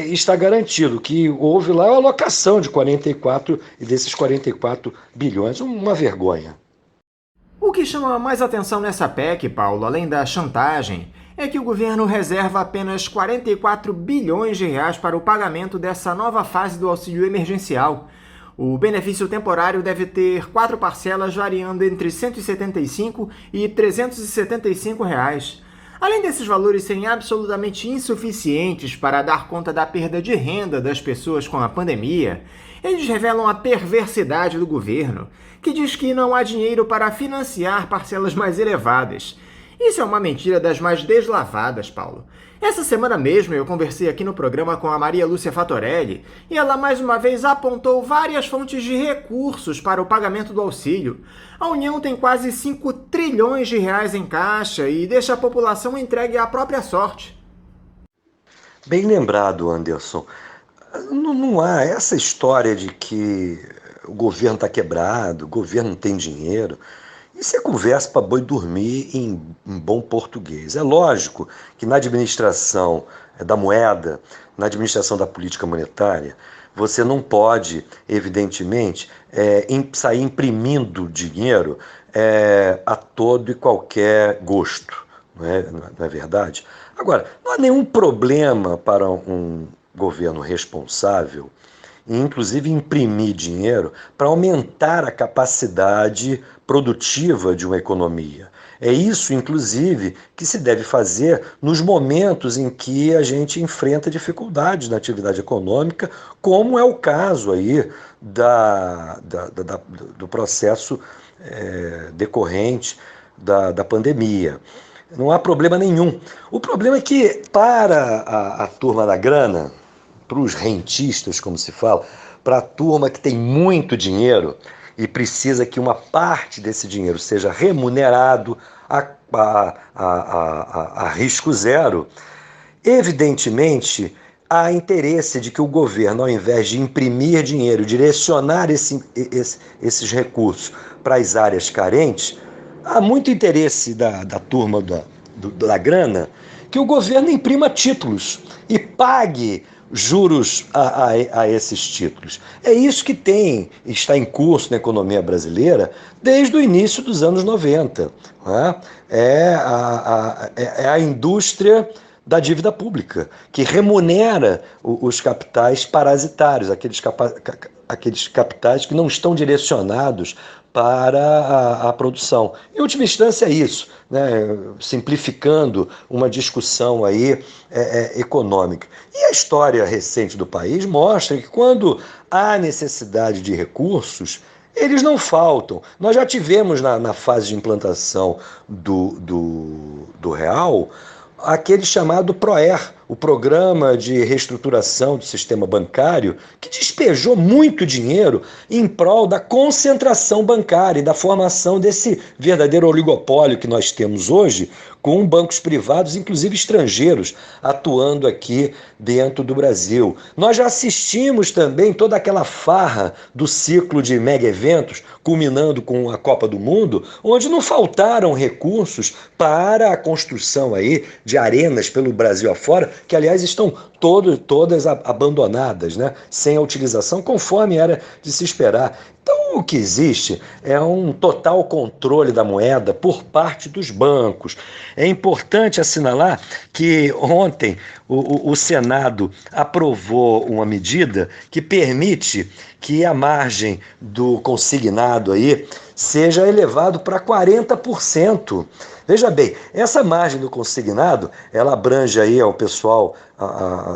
está garantido, que houve lá a alocação de 44 e desses 44 bilhões, uma vergonha. O que chama mais atenção nessa PEC, Paulo, além da chantagem, é que o governo reserva apenas 44 bilhões de reais para o pagamento dessa nova fase do auxílio emergencial. O benefício temporário deve ter 4 parcelas variando entre R$ 175 e R$ 375 reais. Além desses valores serem absolutamente insuficientes para dar conta da perda de renda das pessoas com a pandemia, eles revelam a perversidade do governo, que diz que não há dinheiro para financiar parcelas mais elevadas. Isso é uma mentira das mais deslavadas, Paulo. Essa semana mesmo eu conversei aqui no programa com a Maria Lúcia Fatorelli e ela mais uma vez apontou várias fontes de recursos para o pagamento do auxílio. A União tem quase 5 trilhões de reais em caixa e deixa a população entregue à própria sorte. Bem lembrado, Anderson. Não há essa história de que o governo está quebrado, o governo não tem dinheiro. Isso é conversa para boi dormir em bom português. É lógico que na administração da moeda, na administração da política monetária, você não pode, evidentemente, sair imprimindo dinheiro a todo e qualquer gosto, não é verdade? Agora, não há nenhum problema para um governo responsável, inclusive imprimir dinheiro para aumentar a capacidade produtiva de uma economia. É isso, inclusive, que se deve fazer nos momentos em que a gente enfrenta dificuldades na atividade econômica, como é o caso aí do processo decorrente da pandemia. Não há problema nenhum. O problema é que, para a turma da grana, para os rentistas, como se fala, para a turma que tem muito dinheiro e precisa que uma parte desse dinheiro seja remunerado a risco zero, evidentemente há interesse de que o governo, ao invés de imprimir dinheiro, direcionar esses recursos para as áreas carentes, há muito interesse da turma da grana que o governo imprima títulos e pague juros a esses títulos. É isso que está em curso na economia brasileira desde o início dos anos 90. Né? É a indústria da dívida pública, que remunera os capitais parasitários, aqueles capitais que não estão direcionados para a produção. Em última instância é isso, né? Simplificando uma discussão aí econômica. E a história recente do país mostra que quando há necessidade de recursos, eles não faltam. Nós já tivemos na fase de implantação do real aquele chamado PROER, o Programa de Reestruturação do Sistema Bancário, que despejou muito dinheiro em prol da concentração bancária e da formação desse verdadeiro oligopólio que nós temos hoje, com bancos privados, inclusive estrangeiros, atuando aqui dentro do Brasil. Nós já assistimos também toda aquela farra do ciclo de mega eventos, culminando com a Copa do Mundo, onde não faltaram recursos para a construção aí de arenas pelo Brasil afora, que aliás estão todas abandonadas, né? Sem a utilização, conforme era de se esperar. Então o que existe é um total controle da moeda por parte dos bancos. É importante assinalar que ontem o Senado aprovou uma medida que permite que a margem do consignado aí seja elevado para 40%. Veja bem, essa margem do consignado, ela abrange aí ao pessoal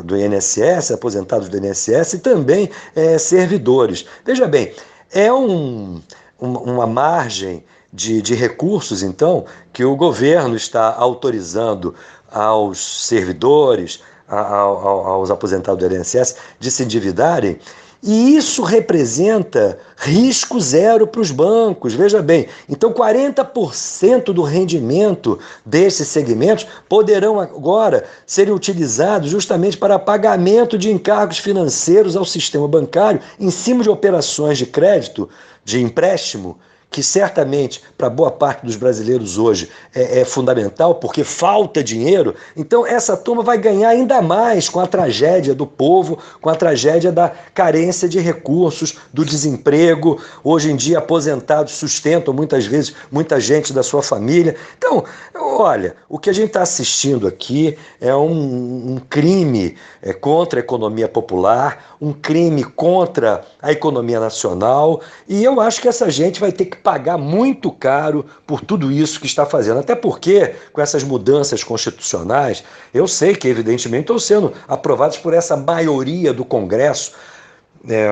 do INSS, aposentados do INSS e também servidores. Veja bem, é uma margem de recursos, então, que o governo está autorizando aos servidores, aos aposentados do INSS, de se endividarem. E isso representa risco zero para os bancos. Veja bem, então 40% do rendimento desses segmentos poderão agora serem utilizados justamente para pagamento de encargos financeiros ao sistema bancário em cima de operações de crédito, de empréstimo, que certamente para boa parte dos brasileiros hoje é fundamental, porque falta dinheiro, então essa turma vai ganhar ainda mais com a tragédia do povo, com a tragédia da carência de recursos, do desemprego. Hoje em dia, aposentados sustentam muitas vezes muita gente da sua família. Então, olha, o que a gente está assistindo aqui é um crime contra a economia popular, um crime contra a economia nacional, e eu acho que essa gente vai ter que pagar muito caro por tudo isso que está fazendo. Até porque, com essas mudanças constitucionais, eu sei que, evidentemente, estão sendo aprovadas por essa maioria do Congresso,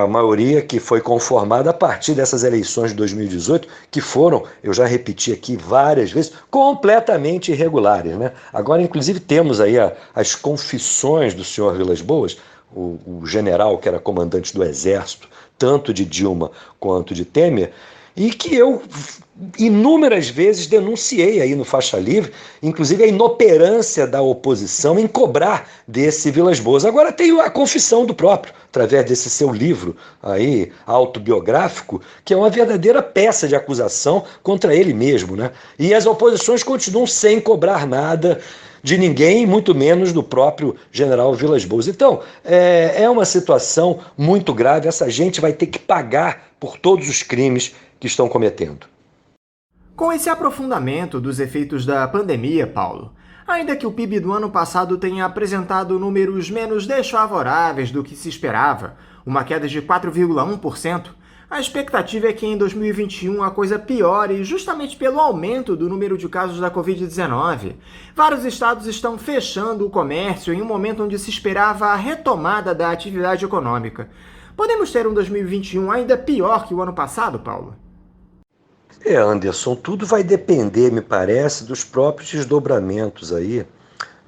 a maioria que foi conformada a partir dessas eleições de 2018, que foram, eu já repeti aqui várias vezes, completamente irregulares, né? Agora, inclusive, temos aí as confissões do senhor Vilas Boas, o general que era comandante do Exército, tanto de Dilma quanto de Temer, e que eu inúmeras vezes denunciei aí no Faixa Livre, inclusive a inoperância da oposição em cobrar desse Vilas Boas. Agora tem a confissão do próprio, através desse seu livro aí, autobiográfico, que é uma verdadeira peça de acusação contra ele mesmo, né? E as oposições continuam sem cobrar nada de ninguém, muito menos do próprio general Vilas Boas. Então, é uma situação muito grave, essa gente vai ter que pagar por todos os crimes que estão cometendo. Com esse aprofundamento dos efeitos da pandemia, Paulo, ainda que o PIB do ano passado tenha apresentado números menos desfavoráveis do que se esperava, uma queda de 4,1%, a expectativa é que em 2021 a coisa piore justamente pelo aumento do número de casos da Covid-19. Vários estados estão fechando o comércio em um momento onde se esperava a retomada da atividade econômica. Podemos ter um 2021 ainda pior que o ano passado, Paulo? Anderson, tudo vai depender, me parece, dos próprios desdobramentos aí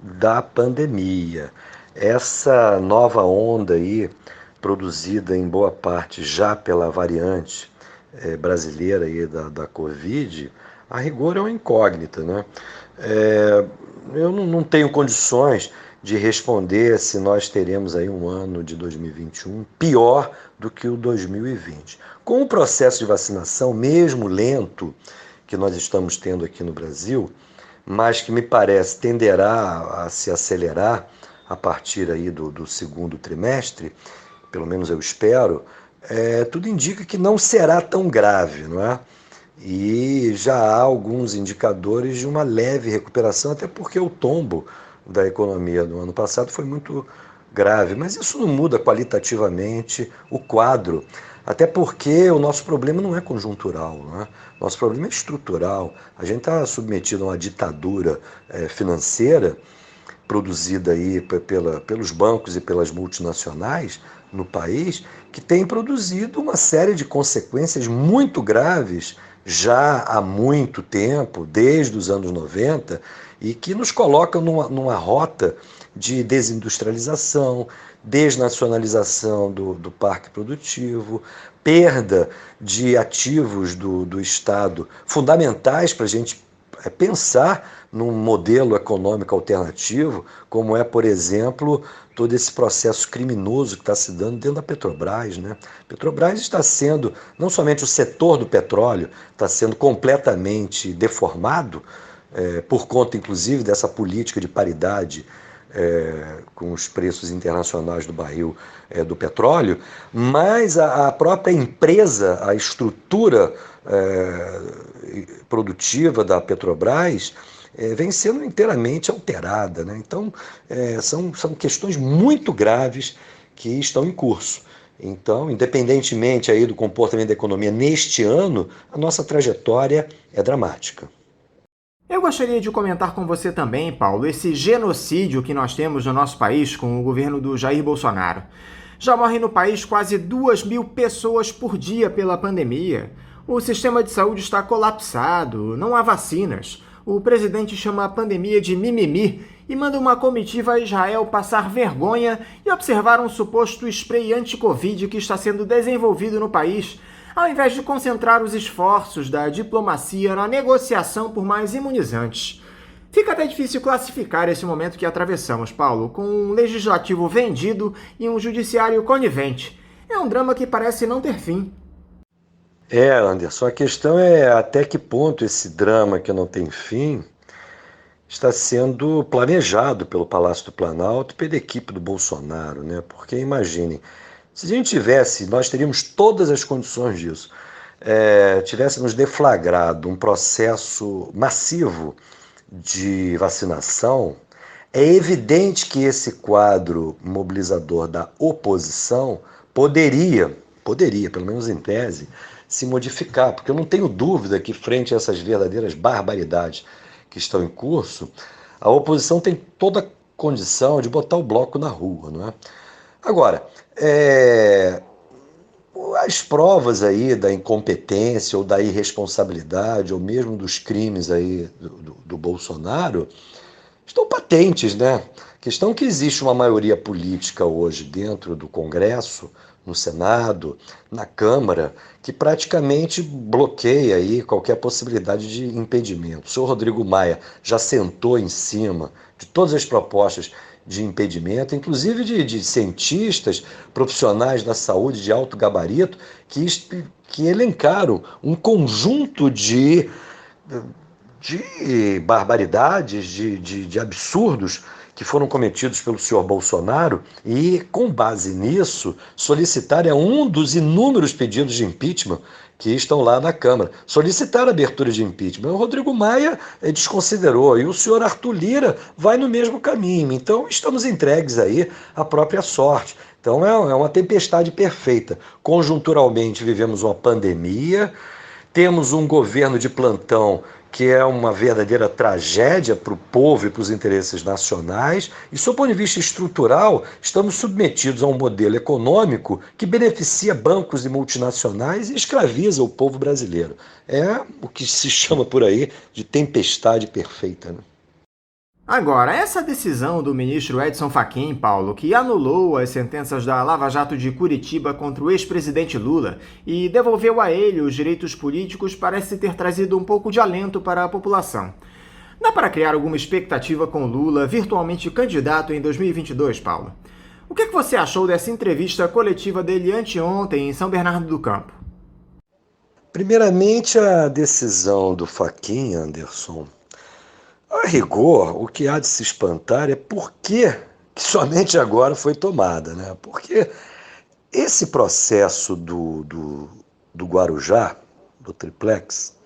da pandemia. Essa nova onda aí, produzida em boa parte já pela variante brasileira aí da Covid, a rigor é uma incógnita, né? Eu não tenho condições de responder se nós teremos aí um ano de 2021 pior do que o 2020. Com o processo de vacinação, mesmo lento, que nós estamos tendo aqui no Brasil, mas que me parece tenderá a se acelerar a partir aí do segundo trimestre, pelo menos eu espero, tudo indica que não será tão grave, não é? E já há alguns indicadores de uma leve recuperação, até porque o tombo da economia no ano passado foi muito grave, mas isso não muda qualitativamente o quadro, até porque o nosso problema não é conjuntural, não é? Nosso problema é estrutural. A gente está submetido a uma ditadura financeira produzida aí pelos bancos e pelas multinacionais no país, que tem produzido uma série de consequências muito graves já há muito tempo, desde os anos 90, e que nos colocam numa rota de desindustrialização, desnacionalização do parque produtivo, perda de ativos do Estado fundamentais para a gente pensar num modelo econômico alternativo, como é, por exemplo, todo esse processo criminoso que está se dando dentro da Petrobras, né? Petrobras está sendo, não somente o setor do petróleo, está sendo completamente deformado, por conta, inclusive, dessa política de paridade com os preços internacionais do barril do petróleo, mas a própria empresa, a estrutura produtiva da Petrobras vem sendo inteiramente alterada, né? Então, são questões muito graves que estão em curso. Então, independentemente aí do comportamento da economia neste ano, a nossa trajetória é dramática. Eu gostaria de comentar com você também, Paulo, esse genocídio que nós temos no nosso país com o governo do Jair Bolsonaro. Já morrem no país quase 2.000 pessoas por dia pela pandemia. O sistema de saúde está colapsado, não há vacinas. O presidente chama a pandemia de mimimi e manda uma comitiva a Israel passar vergonha e observar um suposto spray anti-Covid que está sendo desenvolvido no país, ao invés de concentrar os esforços da diplomacia na negociação por mais imunizantes. Fica até difícil classificar esse momento que atravessamos, Paulo, com um legislativo vendido e um judiciário conivente. É um drama que parece não ter fim. Anderson, a questão é até que ponto esse drama que não tem fim está sendo planejado pelo Palácio do Planalto e pela equipe do Bolsonaro, né? Porque imaginem, se a gente tivesse, nós teríamos todas as condições disso, tivéssemos deflagrado um processo massivo de vacinação, é evidente que esse quadro mobilizador da oposição poderia, pelo menos em tese, se modificar, porque eu não tenho dúvida que, frente a essas verdadeiras barbaridades que estão em curso, a oposição tem toda a condição de botar o bloco na rua, não é? Agora, as provas aí da incompetência ou da irresponsabilidade ou mesmo dos crimes aí do Bolsonaro estão patentes, né? A questão é que existe uma maioria política hoje dentro do Congresso, no Senado, na Câmara, que praticamente bloqueia aí qualquer possibilidade de impedimento. O senhor Rodrigo Maia já sentou em cima de todas as propostas de impedimento, inclusive de cientistas, profissionais da saúde de alto gabarito, que elencaram um conjunto de barbaridades, de absurdos que foram cometidos pelo senhor Bolsonaro e, com base nisso, solicitaram um dos inúmeros pedidos de impeachment que estão lá na Câmara. Solicitaram a abertura de impeachment. O Rodrigo Maia desconsiderou e o senhor Arthur Lira vai no mesmo caminho. Então, estamos entregues aí à própria sorte. Então, é uma tempestade perfeita. Conjunturalmente, vivemos uma pandemia, temos um governo de plantão que é uma verdadeira tragédia para o povo e para os interesses nacionais, e, sob o ponto de vista estrutural, estamos submetidos a um modelo econômico que beneficia bancos e multinacionais e escraviza o povo brasileiro. É o que se chama por aí de tempestade perfeita, né? Agora, essa decisão do ministro Edson Fachin, Paulo, que anulou as sentenças da Lava Jato de Curitiba contra o ex-presidente Lula e devolveu a ele os direitos políticos, parece ter trazido um pouco de alento para a população. Dá para criar alguma expectativa com Lula virtualmente candidato em 2022, Paulo? O que você achou dessa entrevista coletiva dele anteontem em São Bernardo do Campo? Primeiramente, a decisão do Fachin, Anderson. A rigor, o que há de se espantar é por que somente agora foi tomada, né? Porque esse processo do Guarujá, do triplex,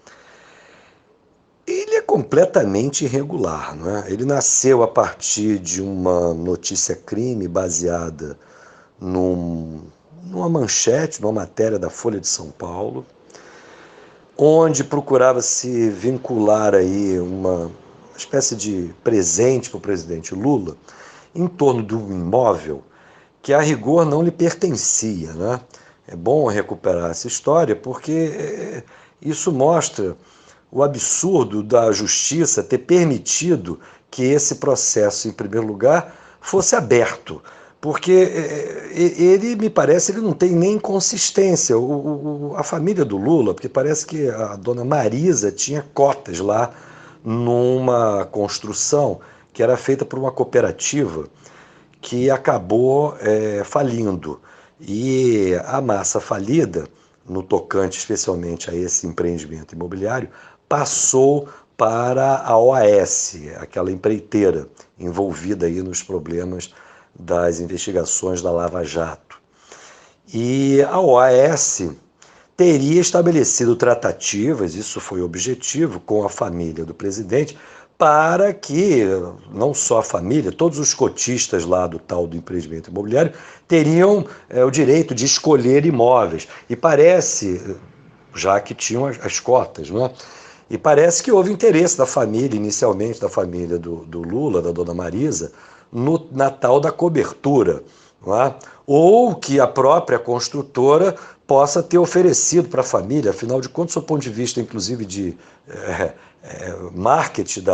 ele é completamente irregular, não é? Ele nasceu a partir de uma notícia-crime baseada numa manchete, numa matéria da Folha de São Paulo, onde procurava se vincular aí uma espécie de presente para o presidente Lula em torno de um imóvel que, a rigor, não lhe pertencia, né? É bom recuperar essa história porque isso mostra o absurdo da justiça ter permitido que esse processo, em primeiro lugar, fosse aberto. Porque ele, me parece, ele não tem nem consistência. A família do Lula, porque parece que a dona Marisa tinha cotas lá numa construção que era feita por uma cooperativa que acabou falindo. E a massa falida, no tocante especialmente a esse empreendimento imobiliário, passou para a OAS, aquela empreiteira envolvida aí nos problemas das investigações da Lava Jato. E a OAS teria estabelecido tratativas, isso foi objetivo, com a família do presidente, para que não só a família, todos os cotistas lá do tal do empreendimento imobiliário teriam o direito de escolher imóveis. E parece, já que tinham as cotas, não é? E parece que houve interesse da família, inicialmente da família do Lula, da dona Marisa, na tal da cobertura, não é? Ou que a própria construtora possa ter oferecido para a família, afinal de contas, do ponto de vista, inclusive, de marketing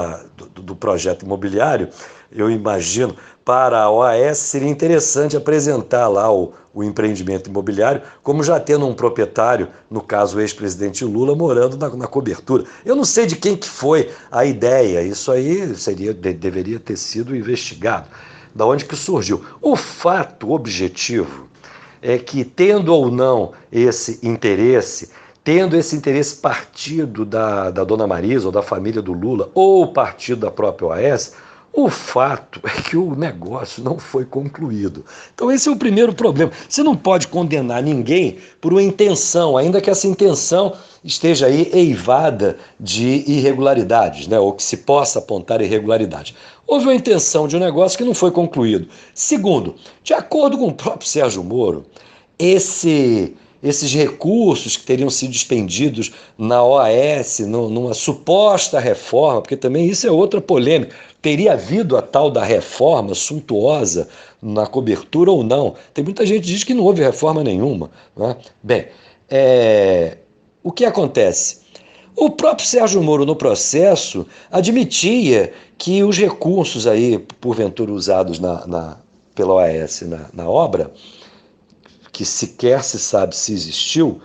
do projeto imobiliário, eu imagino, para a OAS seria interessante apresentar lá o empreendimento imobiliário como já tendo um proprietário, no caso o ex-presidente Lula, morando na cobertura. Eu não sei de quem que foi a ideia, isso aí deveria ter sido investigado, da onde que surgiu. O fato objetivo é que, tendo ou não esse interesse, tendo esse interesse partido da dona Marisa ou da família do Lula ou partido da própria OAS, o fato é que o negócio não foi concluído. Então esse é o primeiro problema. Você não pode condenar ninguém por uma intenção, ainda que essa intenção esteja aí eivada de irregularidades, né? Ou que se possa apontar irregularidade. Houve uma intenção de um negócio que não foi concluído. Segundo, de acordo com o próprio Sérgio Moro, esses recursos que teriam sido expendidos na OAS, numa suposta reforma, porque também isso é outra polêmica, teria havido a tal da reforma suntuosa na cobertura ou não? Tem muita gente que diz que não houve reforma nenhuma, né? Bem, o que acontece? O próprio Sérgio Moro, no processo, admitia que os recursos aí, porventura usados pela OAS na obra, que sequer se sabe se existiu,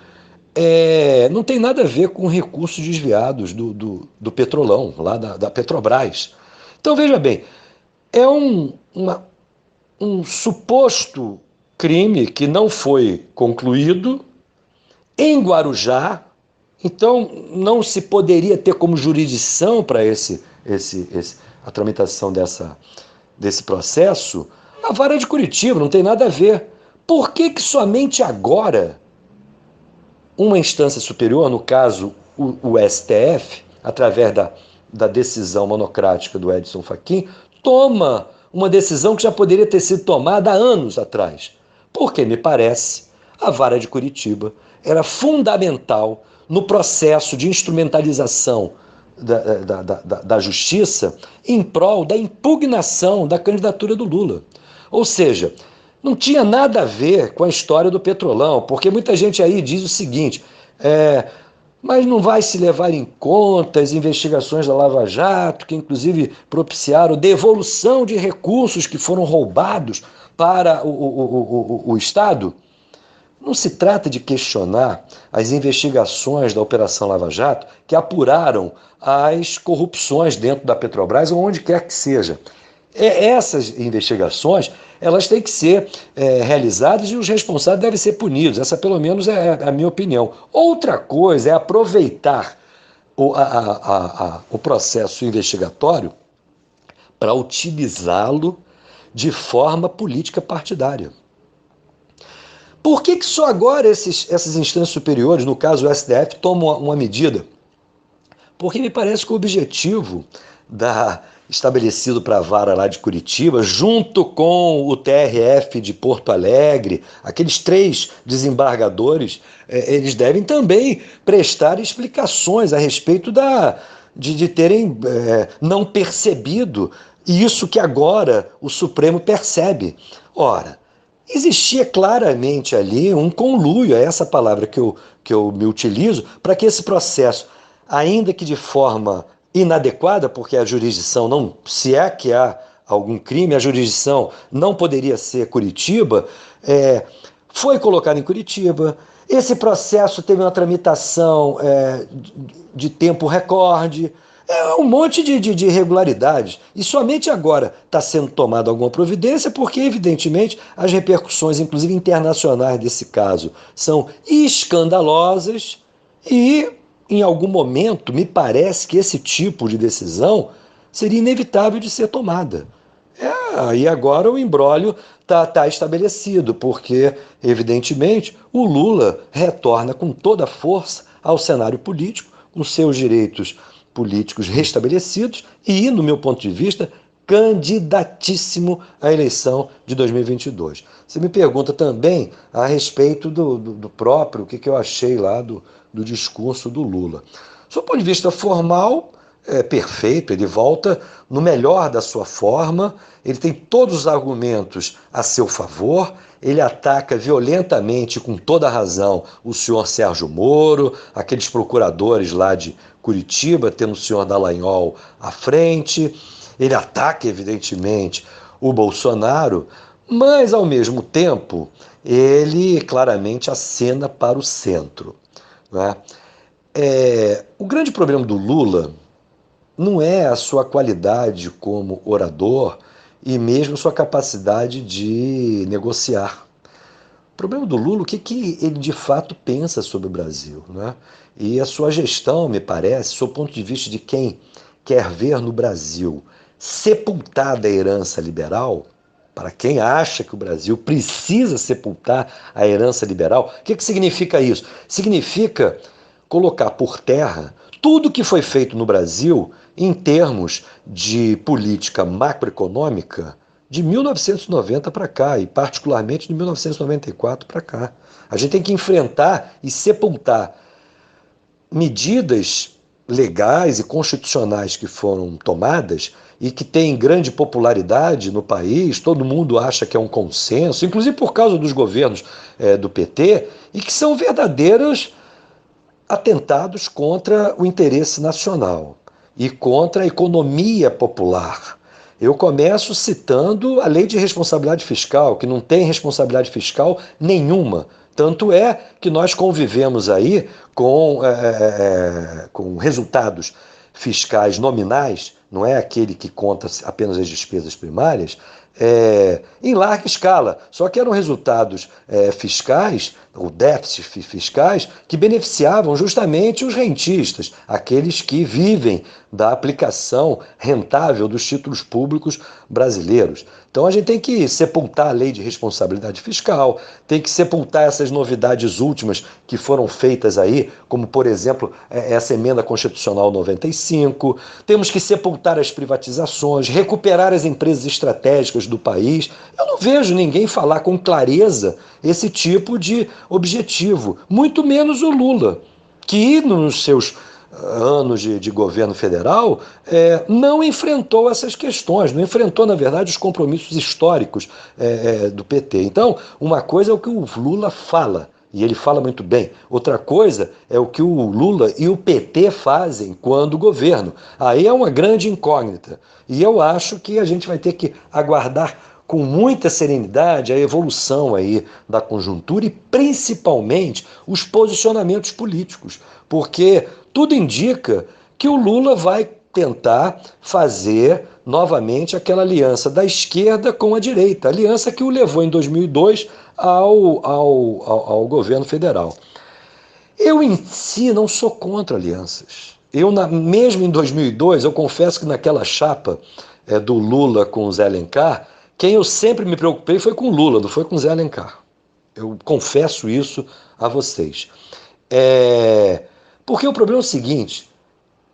não tem nada a ver com recursos desviados do Petrolão, lá da Petrobras. Então, veja bem, é um suposto crime que não foi concluído em Guarujá, então não se poderia ter como jurisdição para a tramitação desse processo a vara de Curitiba, não tem nada a ver. Por que somente agora uma instância superior, no caso o STF, através da decisão monocrática do Edson Fachin, toma uma decisão que já poderia ter sido tomada há anos atrás? Porque, me parece, a vara de Curitiba era fundamental no processo de instrumentalização da justiça em prol da impugnação da candidatura do Lula. Ou seja, não tinha nada a ver com a história do Petrolão, porque muita gente aí diz o seguinte, mas não vai se levar em conta as investigações da Lava Jato, que inclusive propiciaram devolução de recursos que foram roubados para o Estado? Não se trata de questionar as investigações da Operação Lava Jato que apuraram as corrupções dentro da Petrobras ou onde quer que seja. Essas investigações, elas têm que ser realizadas e os responsáveis devem ser punidos. Essa, pelo menos, é a minha opinião. Outra coisa é aproveitar o processo investigatório para utilizá-lo de forma política partidária. Por que só agora essas instâncias superiores, no caso o STF, tomam uma medida? Porque me parece que o objetivo estabelecido para a vara lá de Curitiba, junto com o TRF de Porto Alegre, aqueles 3 desembargadores, eles devem também prestar explicações a respeito de terem não percebido isso que agora o Supremo percebe. Ora, existia claramente ali um conluio, é essa palavra que eu me utilizo, para que esse processo, ainda que de forma inadequada, porque a jurisdição não, se é que há algum crime, a jurisdição não poderia ser Curitiba, foi colocado em Curitiba. Esse processo teve uma tramitação de tempo recorde, um monte de irregularidades. E somente agora está sendo tomada alguma providência, porque, evidentemente, as repercussões, inclusive internacionais desse caso, são escandalosas e, em algum momento, me parece que esse tipo de decisão seria inevitável de ser tomada. E agora o imbróglio está estabelecido, porque, evidentemente, o Lula retorna com toda a força ao cenário político, com seus direitos políticos restabelecidos e, no meu ponto de vista, candidatíssimo à eleição de 2022. Você me pergunta também a respeito do próprio, o que eu achei lá do discurso do Lula. Do ponto de vista formal, é perfeito, ele volta no melhor da sua forma, ele tem todos os argumentos a seu favor, ele ataca violentamente, com toda a razão, o senhor Sérgio Moro, aqueles procuradores lá de Curitiba, tendo o senhor Dallagnol à frente, ele ataca, evidentemente, o Bolsonaro, mas, ao mesmo tempo, ele claramente acena para o centro, né? O grande problema do Lula não é a sua qualidade como orador e mesmo sua capacidade de negociar. O problema do Lula, o que ele de fato pensa sobre o Brasil, né? E a sua gestão, me parece, sob o ponto de vista de quem quer ver no Brasil sepultada a herança liberal, para quem acha que o Brasil precisa sepultar a herança liberal, o que significa isso? Significa colocar por terra tudo que foi feito no Brasil em termos de política macroeconômica de 1990 para cá, e particularmente de 1994 para cá. A gente tem que enfrentar e sepultar medidas legais e constitucionais que foram tomadas e que têm grande popularidade no país, todo mundo acha que é um consenso, inclusive por causa dos governos do PT, e que são verdadeiros atentados contra o interesse nacional e contra a economia popular. Eu começo citando a Lei de Responsabilidade Fiscal, que não tem responsabilidade fiscal nenhuma. Tanto é que nós convivemos aí com resultados fiscais nominais, não é aquele que conta apenas as despesas primárias, em larga escala. Só que eram resultados fiscais, ou déficits fiscais, que beneficiavam justamente os rentistas, aqueles que vivem da aplicação rentável dos títulos públicos brasileiros. Então a gente tem que sepultar a lei de responsabilidade fiscal, tem que sepultar essas novidades últimas que foram feitas aí, como por exemplo essa emenda constitucional 95, temos que sepultar as privatizações, recuperar as empresas estratégicas do país. Eu não vejo ninguém falar com clareza esse tipo de objetivo, muito menos o Lula, que nos seus anos de governo federal, não enfrentou essas questões, não enfrentou, na verdade, os compromissos históricos do PT. Então, uma coisa é o que o Lula fala, e ele fala muito bem. Outra coisa é o que o Lula e o PT fazem quando governam. Aí é uma grande incógnita. E eu acho que a gente vai ter que aguardar com muita serenidade a evolução aí da conjuntura e principalmente os posicionamentos políticos, porque tudo indica que o Lula vai tentar fazer novamente aquela aliança da esquerda com a direita, aliança que o levou em 2002 ao governo federal. Eu em si não sou contra alianças. Mesmo em 2002, eu confesso que naquela chapa do Lula com o Zé Alencar, quem eu sempre me preocupei foi com o Lula, não foi com o Zé Alencar. Eu confesso isso a vocês. Porque o problema é o seguinte: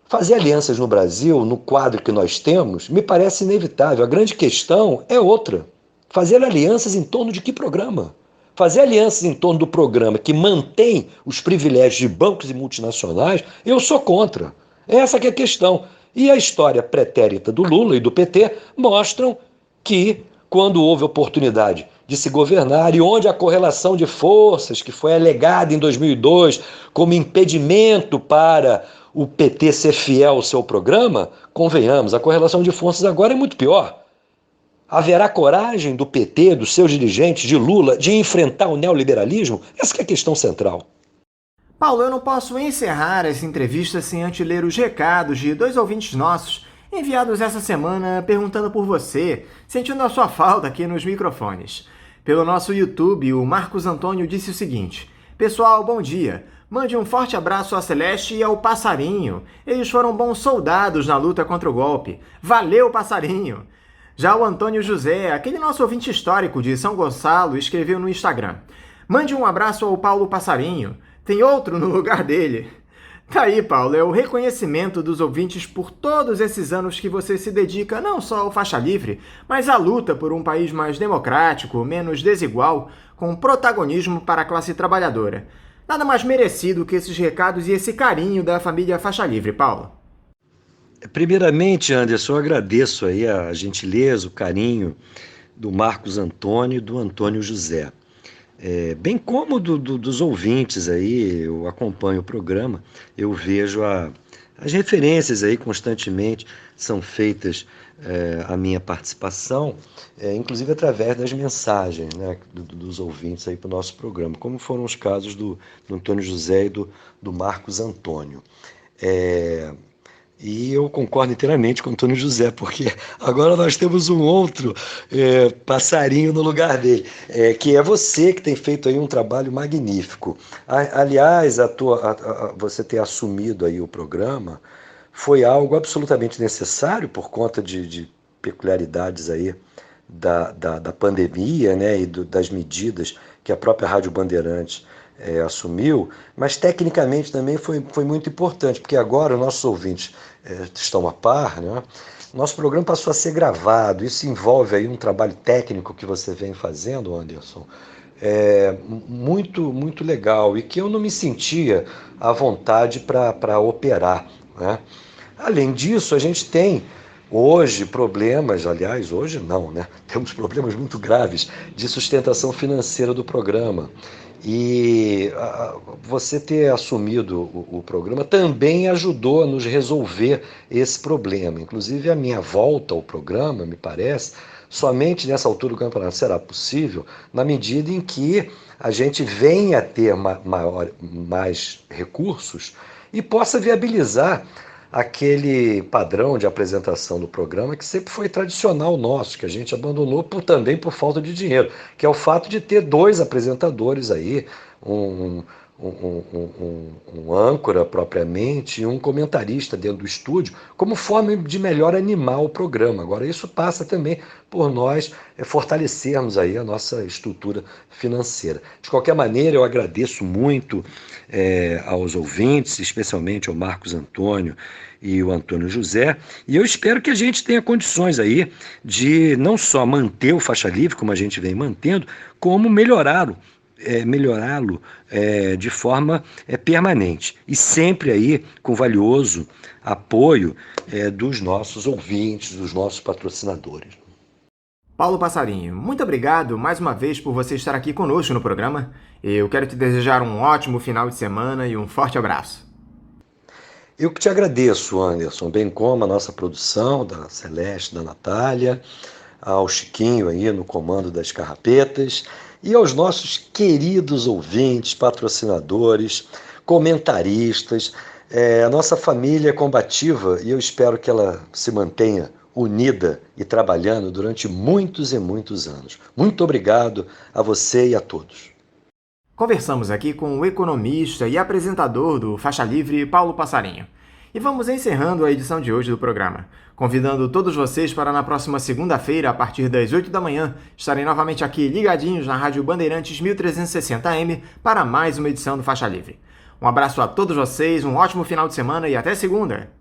fazer alianças no Brasil, no quadro que nós temos, me parece inevitável. A grande questão é outra. Fazer alianças em torno de que programa? Fazer alianças em torno do programa que mantém os privilégios de bancos e multinacionais, eu sou contra. Essa que é a questão. E a história pretérita do Lula e do PT mostram que, quando houve oportunidade de se governar e onde a correlação de forças, que foi alegada em 2002 como impedimento para o PT ser fiel ao seu programa, convenhamos, a correlação de forças agora é muito pior. Haverá coragem do PT, dos seus dirigentes, de Lula, de enfrentar o neoliberalismo? Essa que é a questão central. Paulo, eu não posso encerrar essa entrevista sem antes ler os recados de 2 ouvintes nossos enviados essa semana perguntando por você, sentindo a sua falta aqui nos microfones. Pelo nosso YouTube, o Marcos Antônio disse o seguinte: pessoal, bom dia. Mande um forte abraço à Celeste e ao Passarinho. Eles foram bons soldados na luta contra o golpe. Valeu, Passarinho! Já o Antônio José, aquele nosso ouvinte histórico de São Gonçalo, escreveu no Instagram: mande um abraço ao Paulo Passarinho. Tem outro no lugar dele. Tá aí, Paulo, é o reconhecimento dos ouvintes por todos esses anos que você se dedica não só ao Faixa Livre, mas à luta por um país mais democrático, menos desigual, com protagonismo para a classe trabalhadora. Nada mais merecido que esses recados e esse carinho da família Faixa Livre, Paulo. Primeiramente, Anderson, eu agradeço aí a gentileza, o carinho do Marcos Antônio e do Antônio José. Bem como dos ouvintes aí, eu acompanho o programa, eu vejo as referências aí constantemente são feitas à minha participação, inclusive através das mensagens, né, dos ouvintes aí para o nosso programa, como foram os casos do Antônio José e do Marcos Antônio. E eu concordo inteiramente com o Antônio José, porque agora nós temos um outro passarinho no lugar dele, que é você que tem feito aí um trabalho magnífico. Aliás, você ter assumido aí o programa foi algo absolutamente necessário por conta de peculiaridades aí da pandemia, né, e das medidas que a própria Rádio Bandeirantes assumiu, mas tecnicamente também foi muito importante, porque agora nossos ouvintes estão a par, né? Nosso programa passou a ser gravado, isso envolve aí um trabalho técnico que você vem fazendo, Anderson, muito, muito legal, e que eu não me sentia à vontade para operar, né? Além disso, a gente tem hoje problemas, aliás, hoje não, né? Temos problemas muito graves de sustentação financeira do programa. E você ter assumido o programa também ajudou a nos resolver esse problema. Inclusive, a minha volta ao programa, me parece, somente nessa altura do campeonato será possível, na medida em que a gente venha a ter mais recursos e possa viabilizar aquele padrão de apresentação do programa que sempre foi tradicional nosso, que a gente abandonou também por falta de dinheiro, que é o fato de ter 2 apresentadores aí, um âncora propriamente e um comentarista dentro do estúdio, como forma de melhor animar o programa. Agora, isso passa também por nós fortalecermos aí a nossa estrutura financeira. De qualquer maneira, eu agradeço muito aos ouvintes, especialmente ao Marcos Antônio e o Antônio José, e eu espero que a gente tenha condições aí de não só manter o Faixa Livre, como a gente vem mantendo, como melhorá-lo de forma permanente, e sempre aí com valioso apoio dos nossos ouvintes, dos nossos patrocinadores. Paulo Passarinho, muito obrigado mais uma vez por você estar aqui conosco no programa. Eu quero te desejar um ótimo final de semana e um forte abraço. Eu que te agradeço, Anderson, bem como a nossa produção, da Celeste, da Natália, ao Chiquinho aí no comando das carrapetas, e aos nossos queridos ouvintes, patrocinadores, comentaristas, a nossa família combativa, e eu espero que ela se mantenha unida e trabalhando durante muitos e muitos anos. Muito obrigado a você e a todos. Conversamos aqui com o economista e apresentador do Faixa Livre, Paulo Passarinho. E vamos encerrando a edição de hoje do programa, convidando todos vocês para na próxima segunda-feira, a partir das 8 da manhã, estarem novamente aqui ligadinhos na Rádio Bandeirantes 1360M para mais uma edição do Faixa Livre. Um abraço a todos vocês, um ótimo final de semana e até segunda!